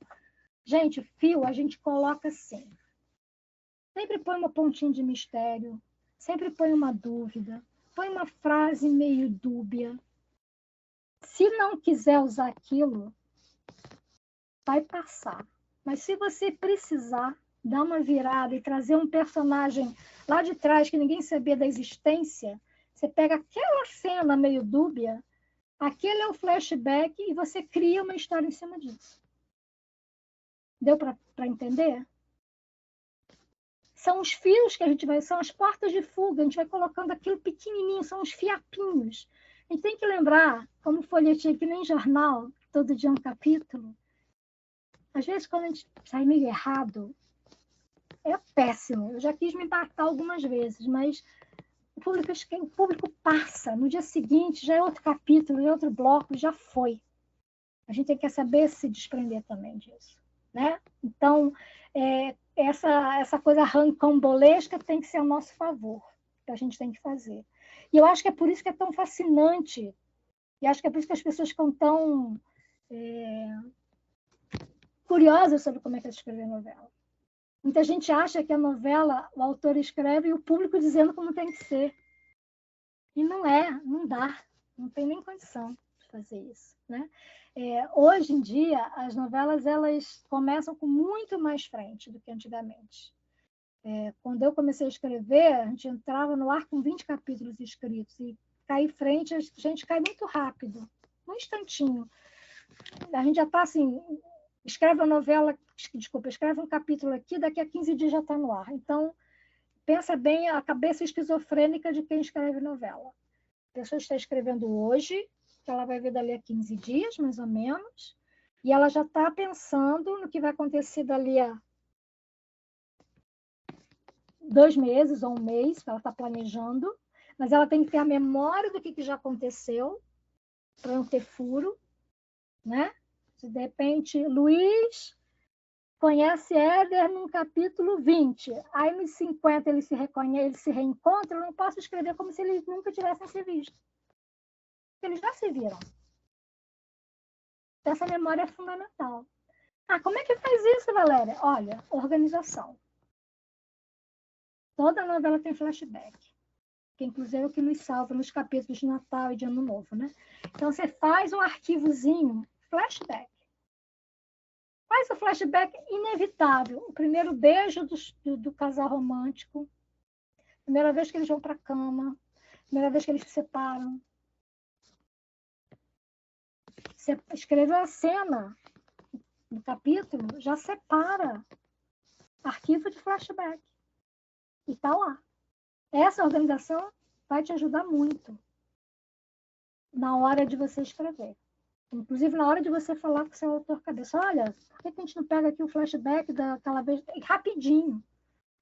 Gente, fio a gente coloca assim. Sempre põe uma pontinha de mistério. Sempre põe uma dúvida. Põe uma frase meio dúbia. Se não quiser usar aquilo, vai passar. Mas se você precisar dar uma virada e trazer um personagem lá de trás que ninguém sabia da existência, você pega aquela cena meio dúbia, aquele é o flashback e você cria uma história em cima disso. Deu para entender? São os fios que a gente vai, são as portas de fuga, a gente vai colocando aquilo pequenininho, são os fiapinhos. A gente tem que lembrar, como folhetim que nem jornal, todo dia um capítulo. Às vezes, quando a gente sai meio errado, é péssimo. Eu já quis me impactar algumas vezes, mas o público passa. No dia seguinte, já é outro capítulo, é outro bloco, já foi. A gente tem que saber se desprender também disso, né? Então, essa coisa rancambolesca tem que ser a nosso favor, que a gente tem que fazer. E eu acho que é por isso que é tão fascinante, e acho que é por isso que as pessoas ficam tão curiosas sobre como é que é escrever novela. Muita gente acha que a novela, o autor escreve e o público dizendo como tem que ser. E não é, não dá, não tem nem condição de fazer isso, né? Hoje em dia, as novelas elas começam com muito mais frente do que antigamente. Quando eu comecei a escrever, a gente entrava no ar com 20 capítulos escritos e cair frente, a gente cai muito rápido, um instantinho. A gente já está assim, escreve um capítulo aqui, daqui a 15 dias já está no ar. Então, pensa bem a cabeça esquizofrênica de quem escreve novela. A pessoa está escrevendo hoje, que ela vai ver dali a 15 dias, mais ou menos, e ela já está pensando no que vai acontecer dali a 2 meses ou 1 mês, que ela está planejando, mas ela tem que ter a memória do que já aconteceu, para não ter furo, né? Se de repente, Luiz conhece Éder no capítulo 20, aí nos 50 ele se reconhece, ele se reencontra, eu não posso escrever como se eles nunca tivessem se visto. Eles já se viram. Essa memória é fundamental. Ah, como é que faz isso, Valéria? Olha, organização. Toda novela tem flashback, que inclusive é o que nos salva nos capítulos de Natal e de Ano Novo, né? Então, você faz um arquivozinho, flashback. Faz o flashback inevitável. O primeiro beijo do casal romântico. Primeira vez que eles vão para a cama, primeira vez que eles se separam. Você escreveu a cena no capítulo, já separa arquivo de flashback. E está lá. Essa organização vai te ajudar muito na hora de você escrever. Inclusive, na hora de você falar com o seu autor cabeça, olha, por que a gente não pega aqui o flashback daquela vez? Rapidinho.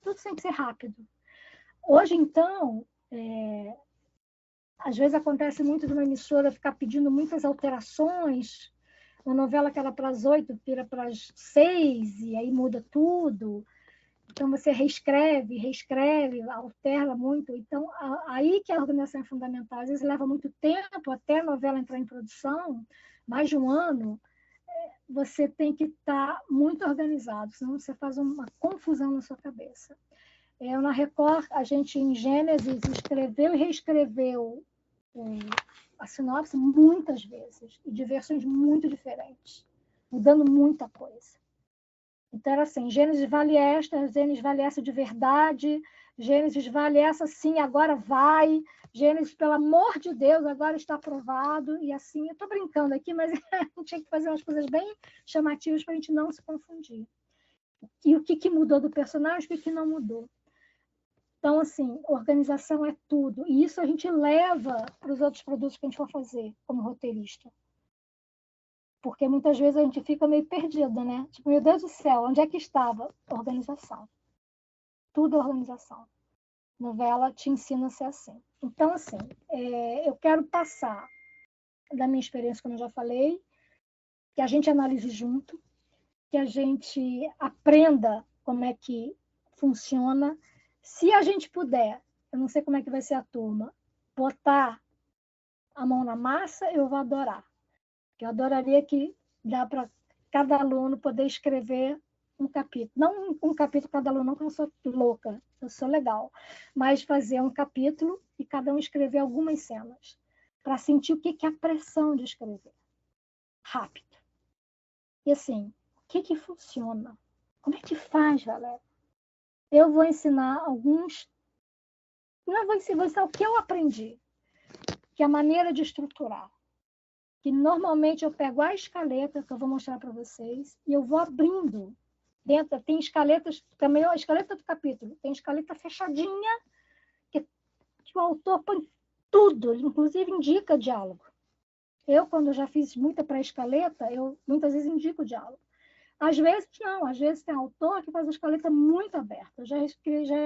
Tudo tem que ser rápido. Hoje, então, às vezes acontece muito de uma emissora ficar pedindo muitas alterações. Uma novela que era para as 8, vira para as 6, e aí muda tudo. Então, você reescreve, altera muito. Então, aí que a organização é fundamental. Às vezes leva muito tempo até a novela entrar em produção, mais de um ano. Você tem que estar muito organizado, senão você faz uma confusão na sua cabeça. Na Record, a gente, em Gênesis, escreveu e reescreveu a sinopse muitas vezes, e de versões muito diferentes, mudando muita coisa. Então, era assim, Gênesis vale esta, Gênesis vale essa de verdade, Gênesis vale essa sim, agora vai, Gênesis, pelo amor de Deus, agora está aprovado, e assim, eu estou brincando aqui, mas a gente tinha que fazer umas coisas bem chamativas para a gente não se confundir. E o que mudou do personagem, o que não mudou. Então, assim, organização é tudo. E isso a gente leva para os outros produtos que a gente for fazer, como roteirista. Porque muitas vezes a gente fica meio perdido, né? Tipo, meu Deus do céu, onde é que estava? Organização. Tudo é organização. Novela te ensina a ser assim. Então, assim, eu quero passar da minha experiência, como eu já falei, que a gente analise junto, que a gente aprenda como é que funciona. Se a gente puder, eu não sei como é que vai ser a turma, botar a mão na massa, eu vou adorar. Eu adoraria que dá para cada aluno poder escrever um capítulo. Não um capítulo cada aluno, não, porque eu sou louca, eu sou legal. Mas fazer um capítulo e cada um escrever algumas cenas, para sentir o que é a pressão de escrever. Rápido. E assim, o que funciona? Como é que faz, galera? Eu vou ensinar alguns... Não vou ensinar o que eu aprendi, que é a maneira de estruturar. Que normalmente eu pego a escaleta, que eu vou mostrar para vocês, e eu vou abrindo. Dentro tem escaletas, também a escaleta do capítulo, tem escaleta fechadinha, que o autor põe tudo, inclusive indica diálogo. Eu, quando já fiz muita pré-escaleta, eu muitas vezes indico diálogo. Às vezes, não. Às vezes tem autor que faz a escaleta muito aberta. Eu já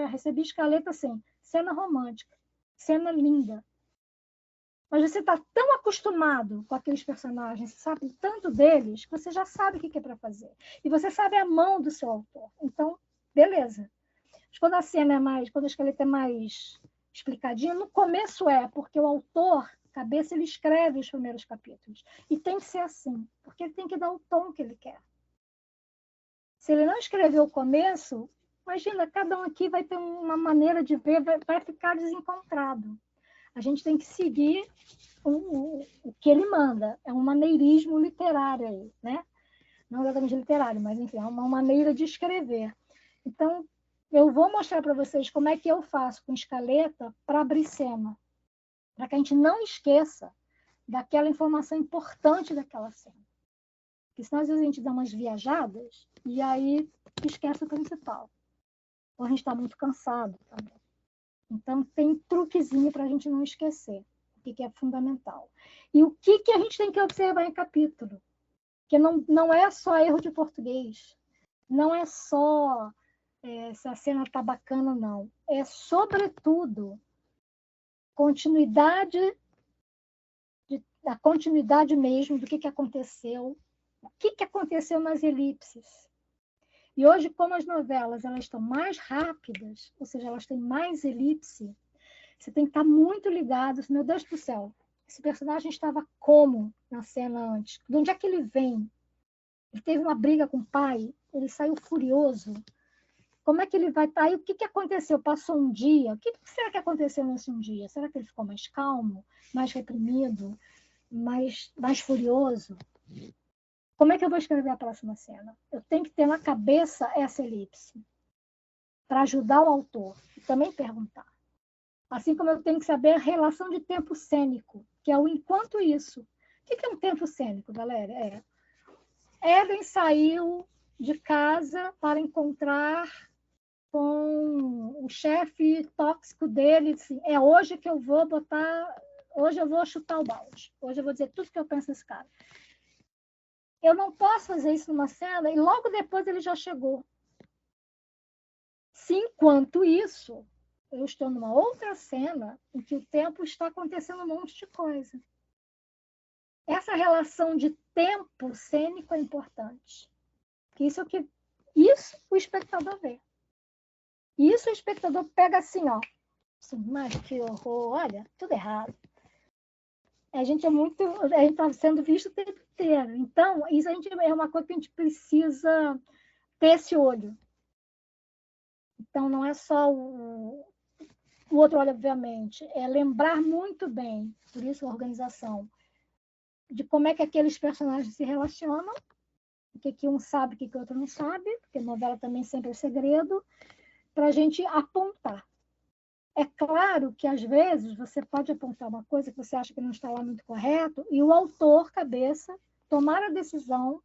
recebi escaleta assim, cena romântica, cena linda. Mas você está tão acostumado com aqueles personagens, você sabe tanto deles, que você já sabe o que é para fazer. E você sabe a mão do seu autor. Então, beleza. Mas quando a cena é mais, quando a escaleta é mais explicadinha, no começo porque o autor, cabeça, ele escreve os primeiros capítulos. E tem que ser assim, porque ele tem que dar o tom que ele quer. Se ele não escrever o começo, imagina, cada um aqui vai ter uma maneira de ver, vai ficar desencontrado. A gente tem que seguir o que ele manda. É um maneirismo literário aí, né? Não exatamente literário, mas enfim, é uma maneira de escrever. Então, eu vou mostrar para vocês como é que eu faço com escaleta para abrir cena, para que a gente não esqueça daquela informação importante daquela cena. Porque senão, às vezes, a gente dá umas viajadas e aí esquece o principal. Ou a gente está muito cansado também. Então, tem truquezinho para a gente não esquecer o que é fundamental. E o que a gente tem que observar em capítulo? Que não é só erro de português, não é só se a cena está bacana, não. É, sobretudo, a continuidade mesmo do que aconteceu, o que aconteceu nas elipses. E hoje, como as novelas elas estão mais rápidas, ou seja, elas têm mais elipse, você tem que estar muito ligado. Meu Deus do céu, esse personagem estava como na cena antes? De onde é que ele vem? Ele teve uma briga com o pai, ele saiu furioso. Como é que ele vai estar? Aí o que aconteceu? Passou um dia. O que será que aconteceu nesse um dia? Será que ele ficou mais calmo, mais reprimido, mais furioso? Como é que eu vou escrever a próxima cena? Eu tenho que ter na cabeça essa elipse para ajudar o autor e também perguntar. Assim como eu tenho que saber a relação de tempo cênico, que é o enquanto isso. O que é um tempo cênico, galera? Eden saiu de casa para encontrar com o chefe tóxico dele, assim, hoje que eu vou botar, hoje eu vou chutar o balde, hoje eu vou dizer tudo que eu penso nesse cara. Eu não posso fazer isso numa cena e logo depois ele já chegou. Se enquanto isso, eu estou numa outra cena em que o tempo está acontecendo um monte de coisa. Essa relação de tempo cênico é importante. Isso o espectador vê. Isso o espectador pega assim, ó. Assim, mas que horror, olha, tudo errado. A gente está sendo visto o tempo inteiro. Então, isso é uma coisa que a gente precisa ter esse olho. Então, não é só o outro olho, obviamente, é lembrar muito bem, por isso a organização, de como é que aqueles personagens se relacionam, o que um sabe, o que o outro não sabe, porque novela também sempre é segredo, para a gente apontar. É claro que, às vezes, você pode apontar uma coisa que você acha que não está lá muito correto, e o autor, cabeça, tomar a decisão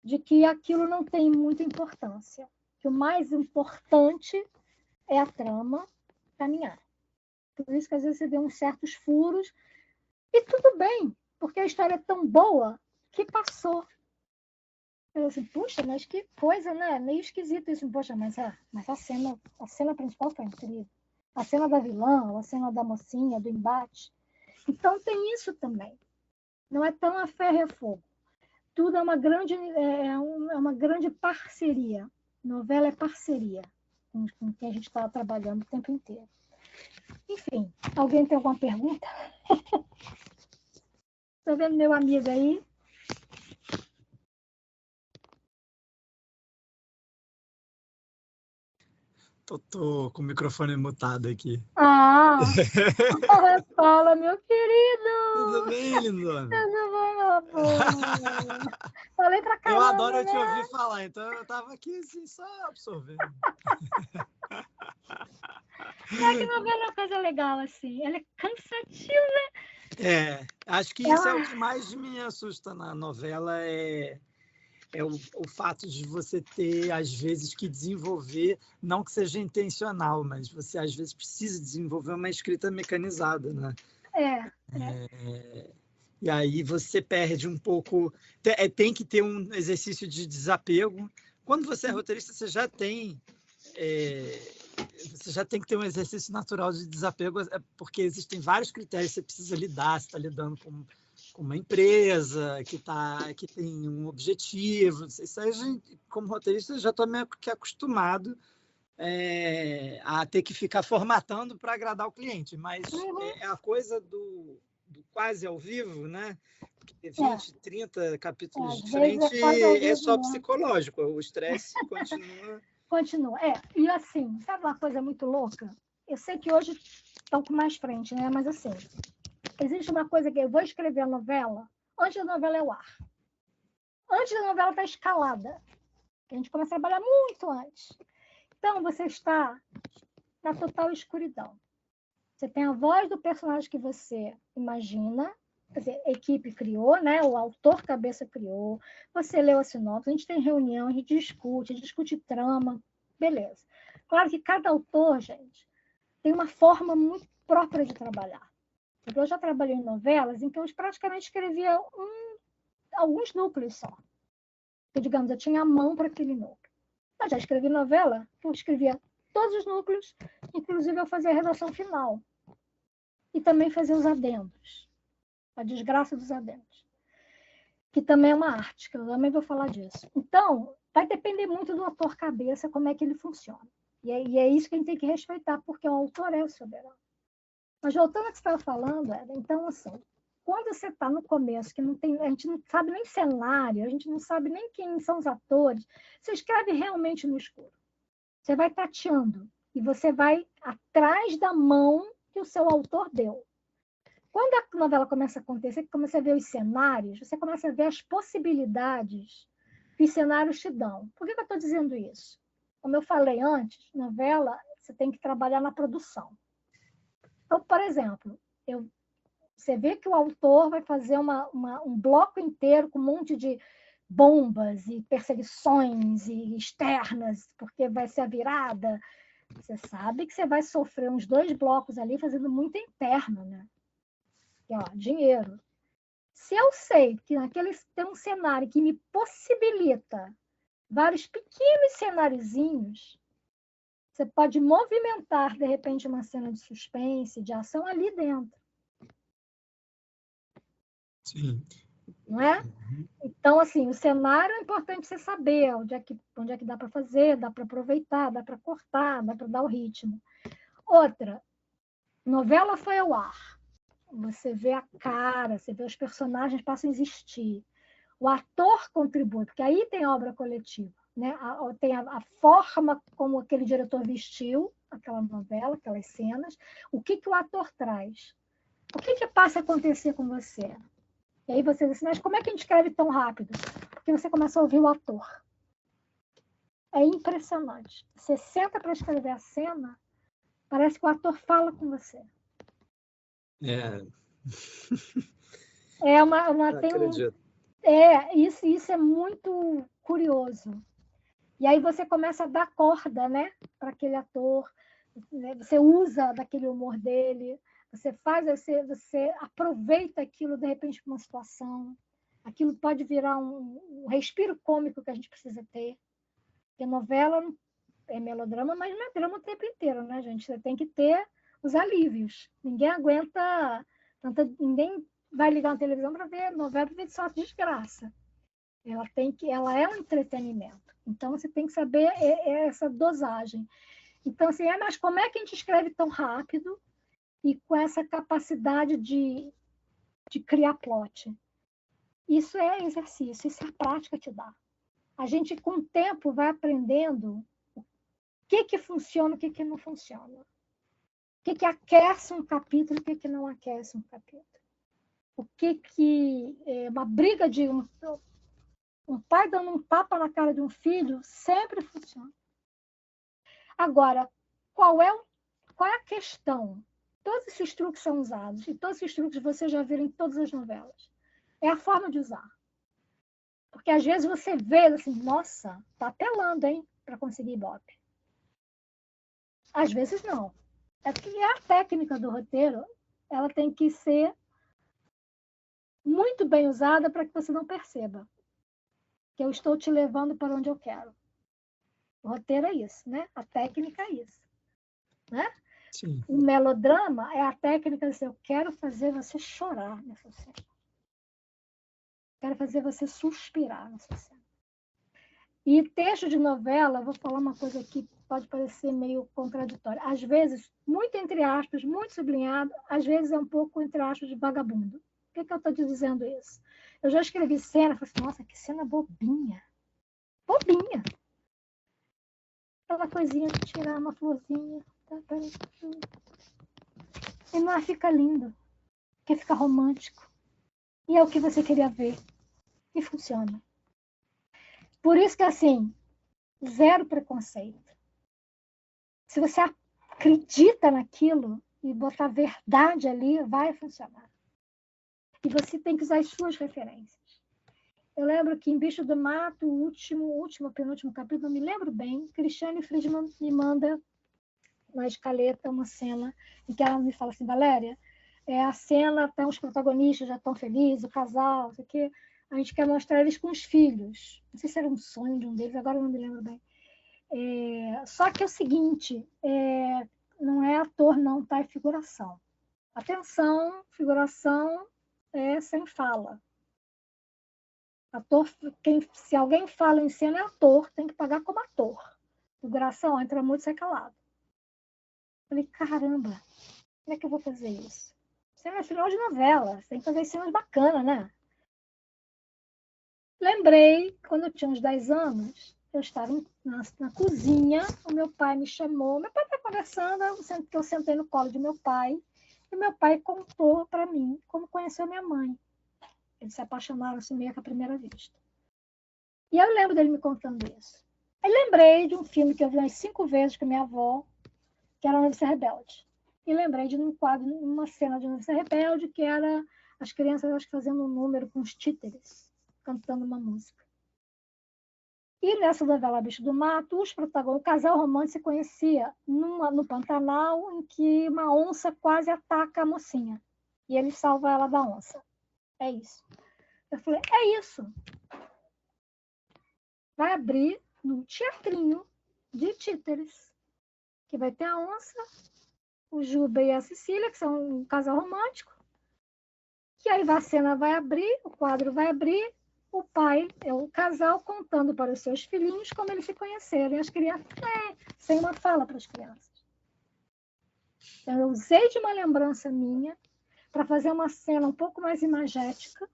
de que aquilo não tem muita importância, que o mais importante é a trama caminhar. Por isso que, às vezes, você vê uns certos furos, e tudo bem, porque a história é tão boa que passou. Eu assim, puxa, mas que coisa, né? Meio esquisito isso. Poxa, mas a cena principal foi incrível. A cena da vilã, a cena da mocinha, do embate. Então tem isso também. Não é tão a ferro e fogo. Tudo é uma grande parceria. Novela é parceria com quem a gente está trabalhando o tempo inteiro. Enfim, alguém tem alguma pergunta? Estou vendo meu amigo aí. Tô com o microfone mutado aqui. Fala, meu querido! Tudo bem, lindona? Tudo bom, meu amor? Falei pra caramba, eu adoro né? te ouvir falar, então eu tava aqui assim, só absorvendo. É que novela é uma coisa legal, assim. Ela é cansativa. Acho que isso é o que mais me assusta na novela, é o fato de você ter, às vezes, que desenvolver, não que seja intencional, mas você, às vezes, precisa desenvolver uma escrita mecanizada, né? E aí você perde um pouco... Tem que ter um exercício de desapego. Quando você é roteirista, você já tem que ter um exercício natural de desapego, porque existem vários critérios que você precisa lidar. Você está lidando com uma empresa que tem um objetivo. Isso aí, como roteirista, já estou meio que acostumado a ter que ficar formatando para agradar o cliente. Mas é a coisa do quase ao vivo, né? 20, 30 capítulos diferentes, é só psicológico. O estresse continua... Continua. E assim, sabe uma coisa muito louca? Eu sei que hoje estão com mais frente, né? Mas assim, existe uma coisa que eu vou escrever a novela antes da novela é o ar. Antes da novela estar escalada. A gente começa a trabalhar muito antes. Então, você está na total escuridão. Você tem a voz do personagem que você imagina, quer dizer, a equipe criou, né? O autor cabeça criou, você leu a sinopse, a gente tem reunião, a gente discute trama, beleza. Claro que cada autor, gente, tem uma forma muito própria de trabalhar. Porque eu já trabalhei em novelas em que eu praticamente escrevia alguns núcleos só. Porque, digamos, eu tinha a mão para aquele núcleo. Eu já escrevi novela, eu escrevia todos os núcleos, inclusive eu fazia a redação final. E também fazia os adendos. A desgraça dos adendos. Que também é uma arte, que eu também vou falar disso. Então, vai depender muito do autor cabeça, como é que ele funciona. E é isso que a gente tem que respeitar, porque o autor é o soberano. Mas voltando ao que você estava falando, então, assim, quando você está no começo, que não tem, a gente não sabe nem cenário, a gente não sabe nem quem são os atores, você escreve realmente no escuro. Você vai tateando e você vai atrás da mão que o seu autor deu. Quando a novela começa a acontecer, que começa a ver os cenários, você começa a ver as possibilidades que os cenários te dão. Por que eu estou dizendo isso? Como eu falei antes, novela, você tem que trabalhar na produção. Então, por exemplo, você vê que o autor vai fazer um bloco inteiro com um monte de bombas e perseguições e externas, porque vai ser a virada. Você sabe que você vai sofrer uns 2 blocos ali fazendo muito interno, né? Que, ó, dinheiro. Se eu sei que tem um cenário que me possibilita vários pequenos cenáriozinhos, você pode movimentar, de repente, uma cena de suspense, de ação ali dentro. Sim. Não é? Então, assim, o cenário é importante você saber onde é que dá para fazer, dá para aproveitar, dá para cortar, dá para dar o ritmo. Outra, novela foi ao ar. Você vê a cara, você vê os personagens passam a existir. O ator contribui, porque aí tem obra coletiva. Né? Tem a forma como aquele diretor vestiu aquela novela, aquelas cenas. O que o ator traz? O que passa a acontecer com você? E aí você diz assim, mas como é que a gente escreve tão rápido? Porque você começa a ouvir o ator. É impressionante. Você senta para escrever a cena, parece que o ator fala com você. Isso é muito curioso. E aí você começa a dar corda, né, para aquele ator. Né? Você usa daquele humor dele. Você aproveita aquilo de repente para uma situação. Aquilo pode virar um respiro cômico que a gente precisa ter. Porque novela é melodrama, mas não é drama o tempo inteiro, né, gente? Você tem que ter os alívios. Ninguém aguenta, ninguém vai ligar na televisão para ver novela para ver só desgraça. Ela é um entretenimento. Então você tem que saber essa dosagem. Então, assim, mas como é que a gente escreve tão rápido e com essa capacidade de criar plot? Isso é exercício, isso é a prática que te dá. A gente, com o tempo, vai aprendendo o que funciona, o que não funciona. O que aquece um capítulo e o que não aquece um capítulo. O que é uma briga de um pai dando um tapa na cara de um filho sempre funciona. Agora, qual é a questão? Todos esses truques são usados, e todos esses truques você já viu em todas as novelas. É a forma de usar. Porque às vezes você vê assim, nossa, tá apelando, hein, para conseguir ibope. Às vezes não. É porque a técnica do roteiro, ela tem que ser muito bem usada para que você não perceba que eu estou te levando para onde eu quero. O roteiro é isso, né? A técnica é isso, né? Sim. O melodrama é a técnica de assim, eu quero fazer você chorar nessa cena. Quero fazer você suspirar nessa cena. E texto de novela, vou falar uma coisa que pode parecer meio contraditória. Às vezes, muito entre aspas, muito sublinhado, às vezes é um pouco entre aspas de vagabundo. Por que eu estou te dizendo isso? Eu já escrevi cena, falei assim, nossa, que cena bobinha. Bobinha. Aquela coisinha de tirar uma florzinha. Tá, e não fica lindo. Porque fica romântico. E é o que você queria ver. E funciona. Por isso que, assim, zero preconceito. Se você acredita naquilo e botar verdade ali, vai funcionar. E você tem que usar as suas referências. Eu lembro que em Bicho do Mato, o penúltimo capítulo, não me lembro bem, Cristiane Friedman me manda na escaleta uma cena em que ela me fala assim, Valéria, a cena, tem os protagonistas já estão felizes, o casal, isso aqui, a gente quer mostrar eles com os filhos. Não sei se era um sonho de um deles, agora eu não me lembro bem. Só que é o seguinte, não é ator não, tá? É figuração. Atenção, figuração é sem fala. Ator, se alguém fala em cena é ator, tem que pagar como ator. Figuração, entra muito, sai calado. Falei, caramba, como é que eu vou fazer isso? Cena é final de novela, você tem que fazer cenas bacanas, né? Lembrei, quando eu tinha uns 10 anos, eu estava na cozinha, o meu pai me chamou, meu pai está conversando, eu sentei no colo de meu pai, e meu pai contou para mim como conheceu minha mãe. Eles se apaixonaram assim meio que à primeira vista. E eu lembro dele me contando isso. Aí lembrei de um filme que eu vi umas 5 vezes com minha avó, que era Noviça Rebelde. e lembrei de um quadro, uma cena de Noviça Rebelde, que era as crianças, acho que fazendo um número com os títeres, cantando uma música. E nessa novela Bicho do Mato, o casal romântico se conhecia no Pantanal, em que uma onça quase ataca a mocinha. E ele salva ela da onça. É isso. Eu falei, é isso. Vai abrir no teatrinho de títeres, que vai ter a onça, o Juba e a Cecília, que são um casal romântico, que aí a cena vai abrir, o quadro vai abrir, o pai é o casal contando para os seus filhinhos como eles se conheceram. E as crianças, sem uma fala para as crianças. Então, eu usei de uma lembrança minha para fazer uma cena um pouco mais imagética,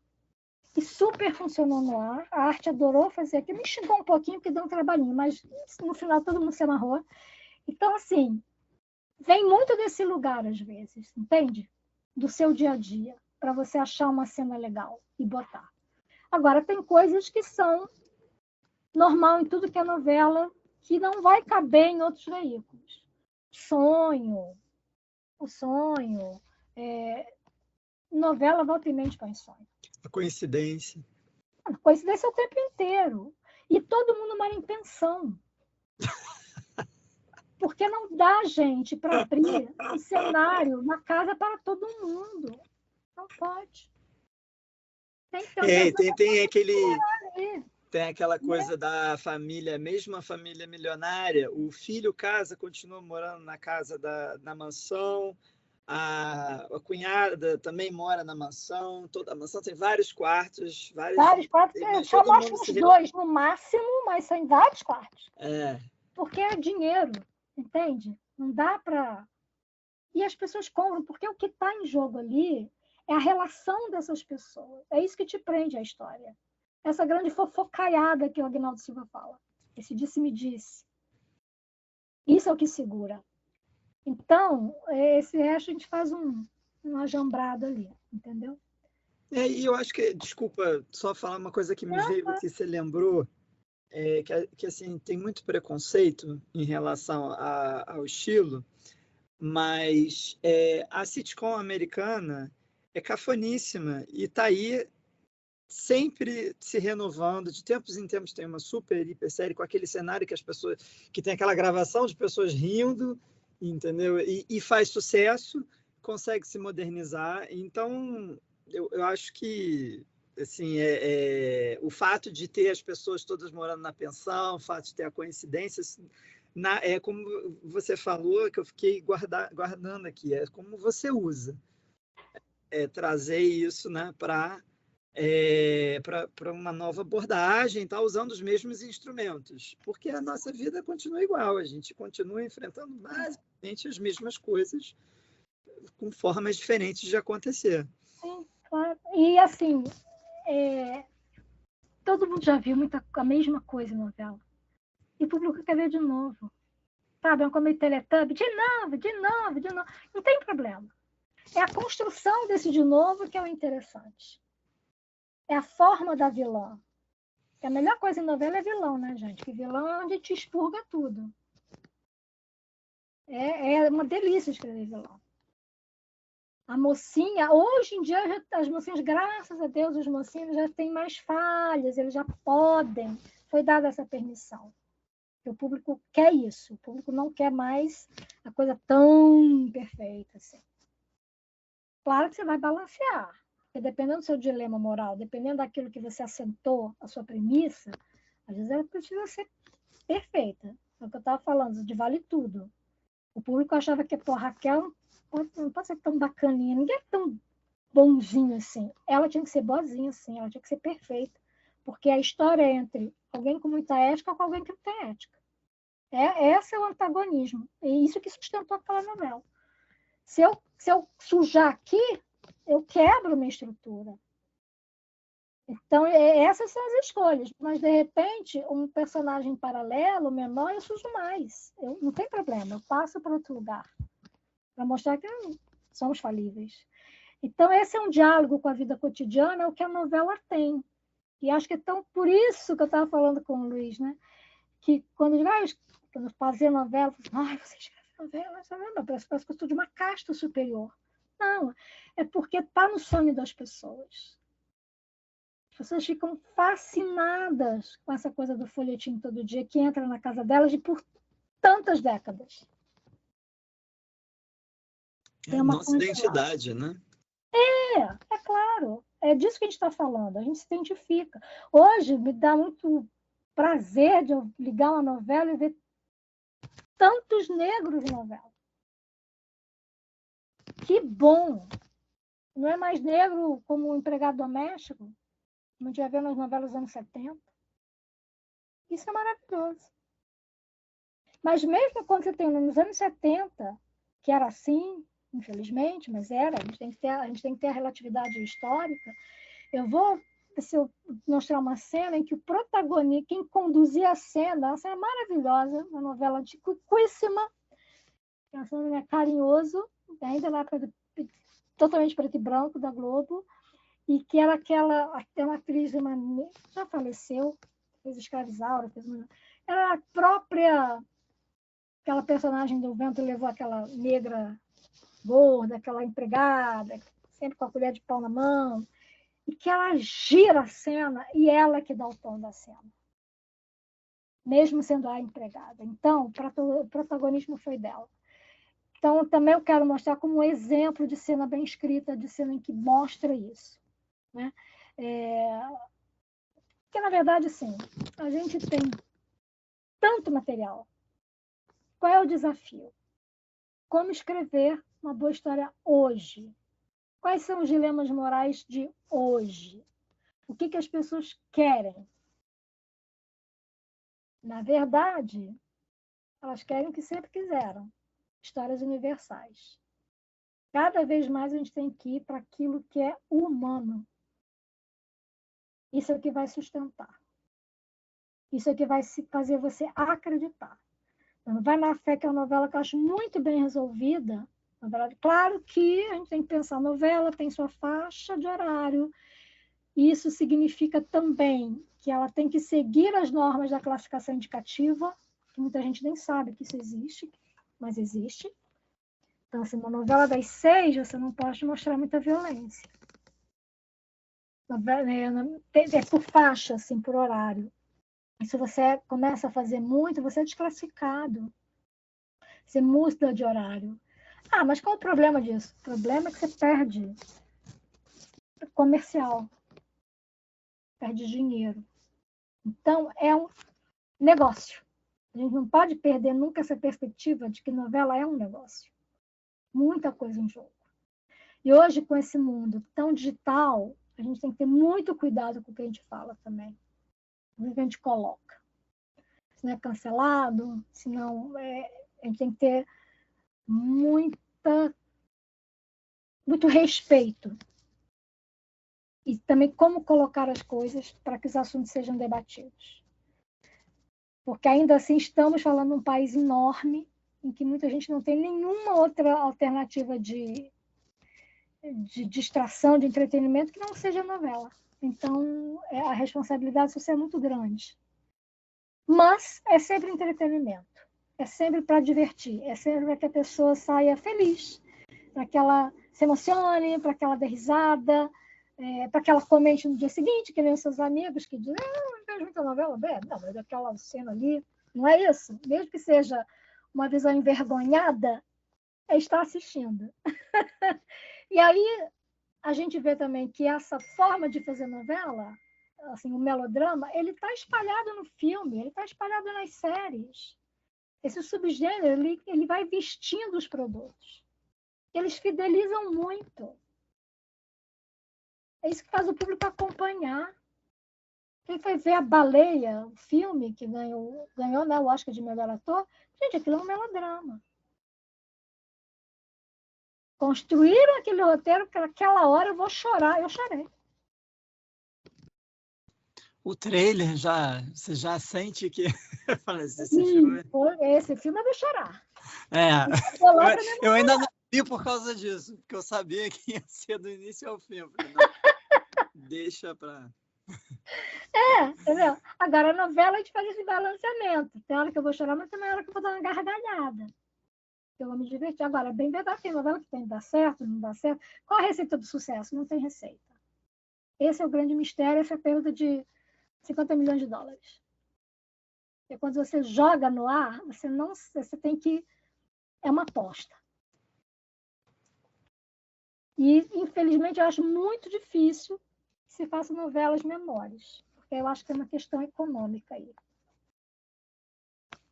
e super funcionou no ar. A arte adorou fazer aquilo, me xingou um pouquinho, porque deu um trabalhinho, mas no final todo mundo se amarrou. Então, assim, vem muito desse lugar, às vezes, entende? Do seu dia a dia, para você achar uma cena legal e botar. Agora, tem coisas que são normal em tudo que é novela, que não vai caber em outros veículos. O sonho, novela volta e mente põe sonho. A coincidência. A coincidência é o tempo inteiro. E todo mundo mora em pensão. Porque não dá, gente, para abrir um cenário, uma casa para todo mundo. Não pode. Tem que ter tem aquela coisa da família, mesmo a família milionária, o filho casa, continua morando na casa na mansão, a cunhada também mora na mansão, toda a mansão tem vários quartos. Vários quartos, só mostra uns 2 no máximo, mas são em vários quartos. Porque é dinheiro, entende? Não dá para... E as pessoas compram, porque o que está em jogo ali é a relação dessas pessoas. É isso que te prende à história. Essa grande fofocaiada que o Agnaldo Silva fala. Esse disse-me-disse. Isso é o que segura. Então, esse resto a gente faz uma jambrada ali, entendeu? E eu acho que, desculpa, só falar uma coisa que me veio aqui, você lembrou, que assim, tem muito preconceito em relação ao estilo, mas a sitcom americana é cafoníssima e está aí sempre se renovando, de tempos em tempos tem uma super, hiper série com aquele cenário que as pessoas, que tem aquela gravação de pessoas rindo, entendeu? E faz sucesso, consegue se modernizar. Então, eu acho que assim, o fato de ter as pessoas todas morando na pensão, o fato de ter a coincidência, como você falou, que eu fiquei guardando aqui, é como você usa. Trazer isso, né, para uma nova abordagem, tá usando os mesmos instrumentos, porque a nossa vida continua igual, a gente continua enfrentando basicamente as mesmas coisas com formas diferentes de acontecer. Sim, claro. E assim, todo mundo já viu a mesma coisa em novela. E o público quer ver de novo. Sabe? É como o Teletubby, de novo, de novo, de novo. Não tem problema. É a construção desse de novo que é o interessante. É a forma da vilã. A melhor coisa em novela é vilão, né, gente? Que vilão é onde te expurga tudo. É uma delícia escrever vilão. A mocinha, hoje em dia, as mocinhas, graças a Deus, os mocinhos já têm mais falhas, eles já podem. Foi dada essa permissão. O público quer isso. O público não quer mais a coisa tão perfeita assim. Claro que você vai balancear. Porque dependendo do seu dilema moral, dependendo daquilo que você assentou, a sua premissa, às vezes ela precisa ser perfeita. É o que eu estava falando, de vale tudo. O público achava que, Raquel não pode ser tão bacaninha, ninguém é tão bonzinho assim. Ela tinha que ser boazinha assim, ela tinha que ser perfeita. Porque a história é entre alguém com muita ética com alguém que não tem ética. Esse é o antagonismo. É isso que sustentou aquela novela. Se eu sujar aqui, eu quebro minha estrutura. Então, essas são as escolhas. Mas, de repente, um personagem paralelo, menor, eu sujo mais. Não tem problema, eu passo para outro lugar. Para mostrar que somos falíveis. Então, esse é um diálogo com a vida cotidiana, é o que a novela tem. E acho que por isso que eu estava falando com o Luiz, né? Que quando eu fazia novela, eu falei, você escreve Novela, não, parece que eu sou de uma casta superior. Não, é porque está no sonho das pessoas. As pessoas ficam fascinadas com essa coisa do folhetim todo dia, que entra na casa delas e por tantas décadas. É nossa identidade, né? É claro. É disso que a gente está falando. A gente se identifica. Hoje me dá muito prazer de eu ligar uma novela e ver tantos negros em novela. Que bom! Não é mais negro como um empregado doméstico, como a gente já vê nas novelas dos anos 70. Isso é maravilhoso. Mas mesmo quando você tem nos anos 70, que era assim, infelizmente, mas era, a gente tem que ter a relatividade histórica. Eu vou, se eu mostrar uma cena em que o protagonista, quem conduzia a cena maravilhosa, uma novela antiquíssima, a cena é Carinhoso, ainda lá totalmente preto e branco, da Globo, e que era uma atriz, já faleceu, fez Escravizaura, era a própria, aquela personagem do Vento Levou, aquela negra gorda, aquela empregada, sempre com a colher de pau na mão, e que ela gira a cena e ela que dá o tom da cena, mesmo sendo a empregada. Então, o protagonismo foi dela. Então, também eu quero mostrar como um exemplo de cena bem escrita, de cena em que mostra isso. Né? Porque, na verdade, assim, a gente tem tanto material. Qual é o desafio? Como escrever uma boa história hoje? Quais são os dilemas morais de hoje? O que as pessoas querem? Na verdade, elas querem o que sempre quiseram. Histórias universais. Cada vez mais a gente tem que ir para aquilo que é humano. Isso é o que vai sustentar. Isso é o que vai fazer você acreditar. Então, vai na fé, que é uma novela que eu acho muito bem resolvida. Claro que a gente tem que pensar, a novela tem sua faixa de horário. Isso significa também que ela tem que seguir as normas da classificação indicativa, que muita gente nem sabe que isso existe, mas existe. Então, assim, uma novela das 6, você não pode mostrar muita violência. É por faixa, assim, por horário. E se você começa a fazer muito, você é desclassificado. Você muda de horário. Ah, mas qual é o problema disso? O problema é que você perde comercial. Perde dinheiro. Então, é um negócio. A gente não pode perder nunca essa perspectiva de que novela é um negócio. Muita coisa em jogo. E hoje, com esse mundo tão digital, a gente tem que ter muito cuidado com o que a gente fala também. O que a gente coloca. Se não é cancelado, se não a gente tem que ter muito respeito. E também como colocar as coisas para que os assuntos sejam debatidos. Porque ainda assim estamos falando de um país enorme, em que muita gente não tem nenhuma outra alternativa de distração, de entretenimento, que não seja novela. Então, a responsabilidade social é muito grande. Mas é sempre entretenimento. É sempre para divertir. É sempre para que a pessoa saia feliz. Para que ela se emocione, para que ela dê risada, para que ela comente no dia seguinte, que nem os seus amigos que dizem, não vejo muita novela, não, mas aquela cena ali, não é isso? Mesmo que seja uma visão envergonhada, é estar assistindo. E aí a gente vê também que essa forma de fazer novela, assim, o melodrama, ele está espalhado no filme, ele está espalhado nas séries. Esse subgênero, ele vai vestindo os produtos. Eles fidelizam muito. É isso que faz o público acompanhar. Quem foi ver A Baleia, o filme que ganhou, né, o Oscar de melhor ator, gente, aquilo é um melodrama. Construíram aquele roteiro que naquela hora eu vou chorar. Eu chorei. O trailer, você já sente que... Esse filme é de chorar. Eu ainda não vi por causa disso, porque eu sabia que ia ser do início ao fim. Deixa pra... Entendeu? Agora, a novela, a gente faz esse balanceamento. Tem hora que eu vou chorar, mas tem hora que eu vou dar uma gargalhada. eu vou me divertir. Agora, bem verdade, tem novela que tem que dar certo, não dá certo. Qual a receita do sucesso? Não tem receita. Esse é o grande mistério, essa pergunta de 50 milhões de dólares. Porque quando você joga no ar, você tem que... É uma aposta. E, infelizmente, eu acho muito difícil que se façam novelas menores, porque eu acho que é uma questão econômica aí.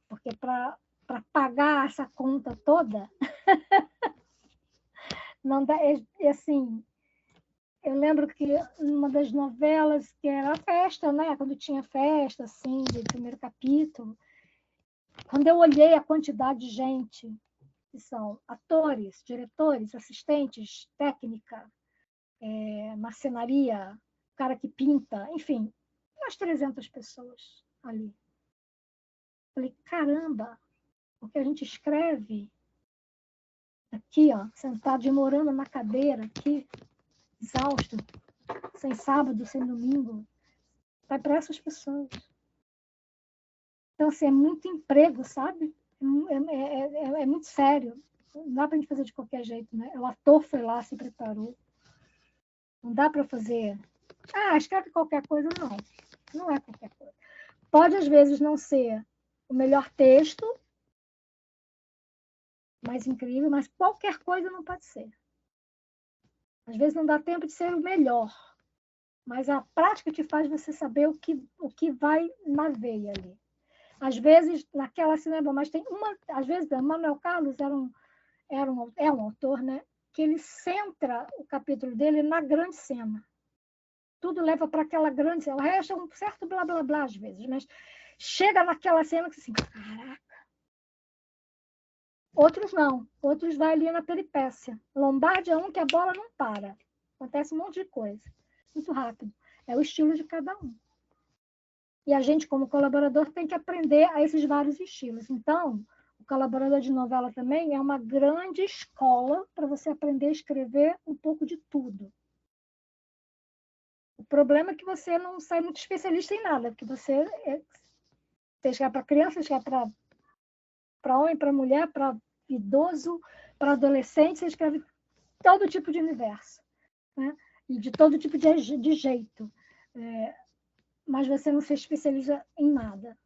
Porque para pagar essa conta toda, não dá, assim, eu lembro que uma das novelas que era a festa, né? Quando tinha festa, assim, de primeiro capítulo, quando eu olhei a quantidade de gente, que são atores, diretores, assistentes, técnica, marcenaria, cara que pinta, enfim, umas 300 pessoas ali. Falei, caramba, o que a gente escreve aqui, ó, sentado, demorando na cadeira, aqui, exausto, sem sábado, sem domingo, vai para essas pessoas. Então, assim, é muito emprego, sabe? É muito sério. Não dá para a gente fazer de qualquer jeito, né? O ator foi lá, se preparou. Não dá para fazer... escreve qualquer coisa, não. Não é qualquer coisa. Pode, às vezes, não ser o melhor texto, mais incrível, mas qualquer coisa não pode ser. Às vezes não dá tempo de ser o melhor, mas a prática te faz você saber o que vai na veia ali. Às vezes, naquela cinema, mas tem uma... Às vezes, Manuel Carlos é um autor, né, que ele centra o capítulo dele na grande cena. Tudo leva para aquela grande cena. O resto é um certo blá, blá, blá, às vezes, mas chega naquela cena que assim, caraca. Outros não. Outros vai ali na peripécia. Lombardi é um que a bola não para. Acontece um monte de coisa. Muito rápido. É o estilo de cada um. E a gente, como colaborador, tem que aprender a esses vários estilos. Então, o colaborador de novela também é uma grande escola para você aprender a escrever um pouco de tudo. O problema é que você não sai muito especialista em nada, porque você escreve para criança, você escreve para homem, para mulher, para idoso, para adolescente, você escreve todo tipo de universo, né? E de todo tipo de jeito. Mas você não se especializa em nada.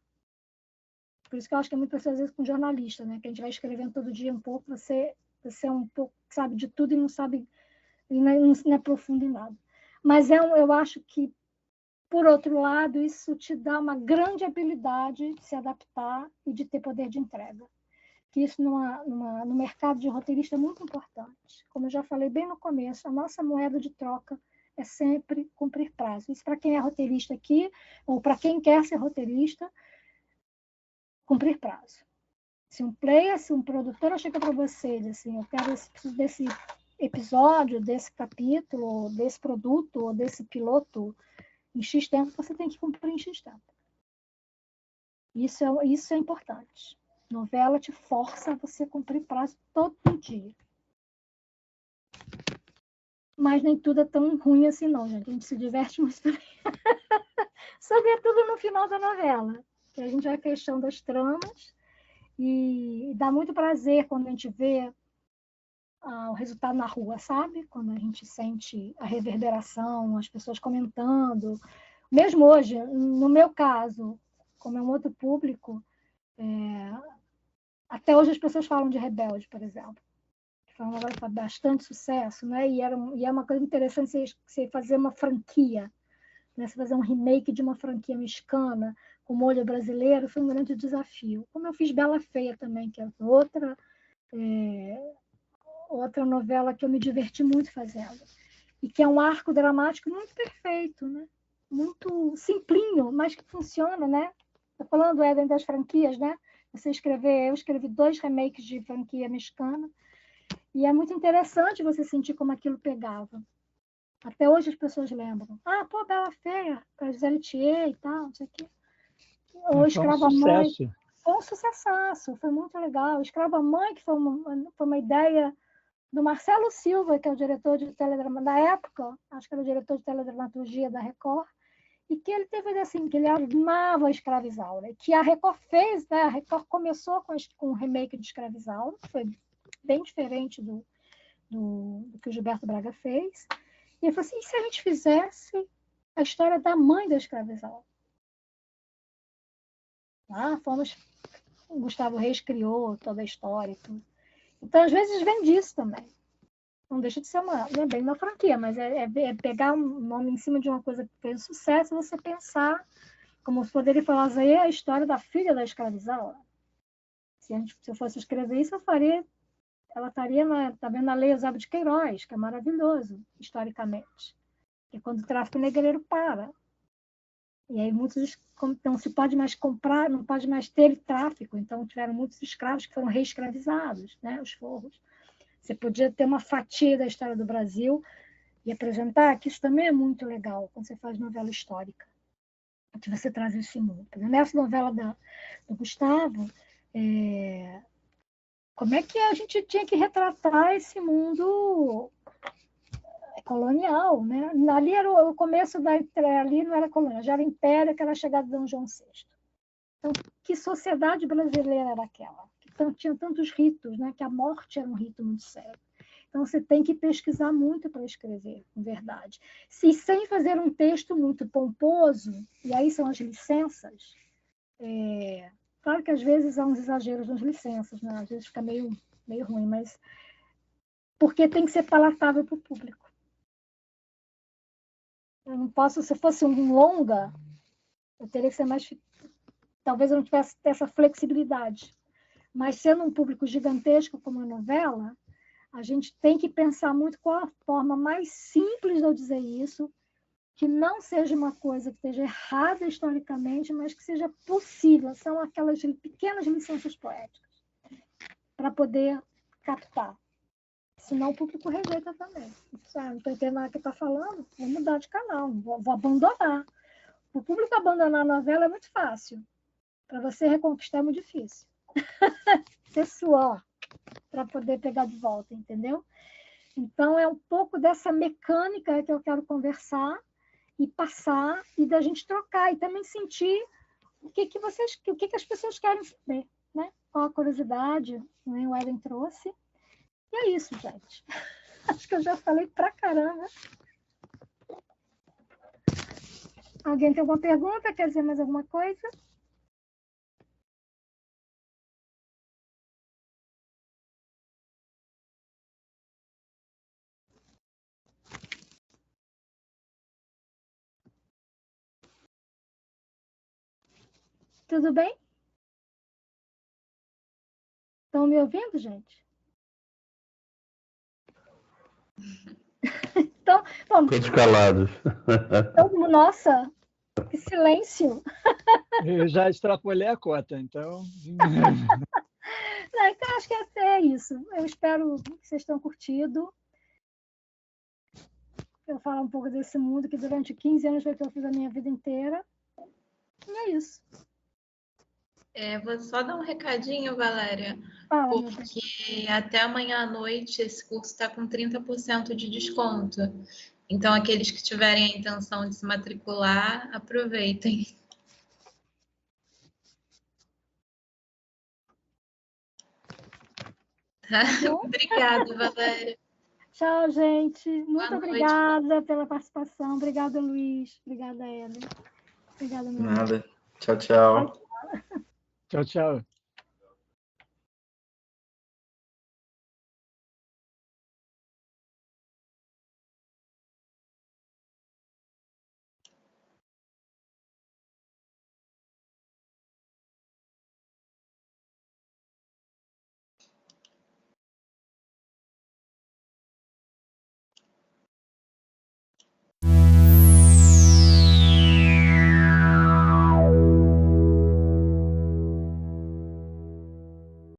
Por isso que eu acho que é muito parecido, às vezes, com jornalista, né? Que a gente vai escrevendo todo dia um pouco, você é um pouco, sabe de tudo e não sabe, e não é profundo em nada. Mas eu acho que, por outro lado, isso te dá uma grande habilidade de se adaptar e de ter poder de entrega. Que isso no mercado de roteirista é muito importante. Como eu já falei bem no começo, a nossa moeda de troca é sempre cumprir prazo. Isso para quem é roteirista aqui, ou para quem quer ser roteirista, cumprir prazo. Se um player, se um produtor chega para você e diz assim, eu preciso desse episódio, desse capítulo, desse produto, ou desse piloto, em X tempo, você tem que cumprir em X tempo. Isso é importante. Novela te força a você cumprir prazo todo dia. Mas nem tudo é tão ruim assim, não, gente. A gente se diverte muito também. Sobretudo no final da novela. Que a gente vai fechando as tramas e dá muito prazer quando a gente vê o resultado na rua, sabe? Quando a gente sente a reverberação, as pessoas comentando. Mesmo hoje, no meu caso, como é um outro público, até hoje as pessoas falam de Rebelde, por exemplo. Que foi uma novela que faz bastante sucesso, né? E é uma coisa interessante você fazer uma franquia, né? Você fazer um remake de uma franquia mexicana com molho brasileiro foi um grande desafio. Como eu fiz Bela Feia também, que é outra novela que eu me diverti muito fazendo. E que é um arco dramático muito perfeito, né? Muito simplinho, mas que funciona, né? Estou falando, Éden, das franquias, né? Eu escrevi 2 remakes de franquia mexicana, e é muito interessante você sentir como aquilo pegava. Até hoje as pessoas lembram. Pô, Bela Feia, com a Gisele Thier e tal, não sei o quê. Ou Escrava Mãe. Foi um sucessaço, foi muito legal. Escrava Mãe, que foi uma ideia do Marcelo Silva, que é o diretor de teledramaturgia da época, acho que era o diretor de teledramaturgia da Record, e que ele teve assim, que ele amava a Escravizaura, que a Record fez, né? A Record começou com o remake de Escravizaura, foi bem diferente do que o Gilberto Braga fez. E ele falou assim, e se a gente fizesse a história da mãe da escravizaura? O Gustavo Reis criou toda a história e tudo. Então, às vezes, vem disso também. Não deixa de ser não é bem uma franquia, mas é pegar um nome em cima de uma coisa que fez sucesso e você pensar, como se poderia falar, aí é a história da filha da escravizaura. Se eu fosse escrever isso, eu faria. Ela estaria na Lei Eusébio de Queiroz, que é maravilhoso, historicamente. Que é quando o tráfico negreiro para. E aí muitos não se pode mais comprar, não pode mais ter tráfico. Então tiveram muitos escravos que foram reescravizados, né? Os forros. Você podia ter uma fatia da história do Brasil e apresentar, que isso também é muito legal quando você faz novela histórica, que você traz esse mundo. Nessa novela do Gustavo, como é que a gente tinha que retratar esse mundo colonial, né? Ali era o começo ali não era colônia, já era império, que era a chegada de Dom João VI. Então, que sociedade brasileira era aquela? Tinha tantos ritos, né? Que a morte era um rito muito sério. Então, você tem que pesquisar muito para escrever, com verdade. Sem fazer um texto muito pomposo, e aí são as licenças. Claro que às vezes há uns exageros nas licenças, né? Às vezes fica meio ruim, mas porque tem que ser palatável para o público. Eu não posso, se fosse um longa, eu teria que ser mais. Talvez eu não tivesse essa flexibilidade. Mas sendo um público gigantesco como a novela, a gente tem que pensar muito qual a forma mais simples de eu dizer isso, que não seja uma coisa que esteja errada historicamente, mas que seja possível. São aquelas pequenas licenças poéticas para poder captar. Senão o público rejeita também. Não estou entendendo o que está falando, vou mudar de canal, vou abandonar. O público abandonar a novela é muito fácil. Para você reconquistar é muito difícil. Você suor para poder pegar de volta, entendeu? Então, é um pouco dessa mecânica que eu quero conversar e passar, e da gente trocar, e também sentir o que as pessoas querem saber, né? Qual a curiosidade, né? O Eden trouxe. E é isso, gente. Acho que eu já falei pra caramba. Alguém tem alguma pergunta? Quer dizer mais alguma coisa? Tudo bem? Estão me ouvindo, gente? Então, vamos. Todos calados. Nossa, que silêncio. Eu já extrapolei a cota, então. Não, então, acho que é isso. Eu espero que vocês tenham curtido. Eu falar um pouco desse mundo que durante 15 anos foi o que eu fiz a minha vida inteira. E é isso. Vou só dar um recadinho, Valéria, porque até amanhã à noite esse curso está com 30% de desconto. Então, aqueles que tiverem a intenção de se matricular, aproveitem. Tá? Obrigada, Valéria. Tchau, gente. Muito obrigada pela participação. Obrigada, Luiz. Obrigada, Ellen. Obrigada, meu Nada. Tchau, tchau. Tchau, tchau.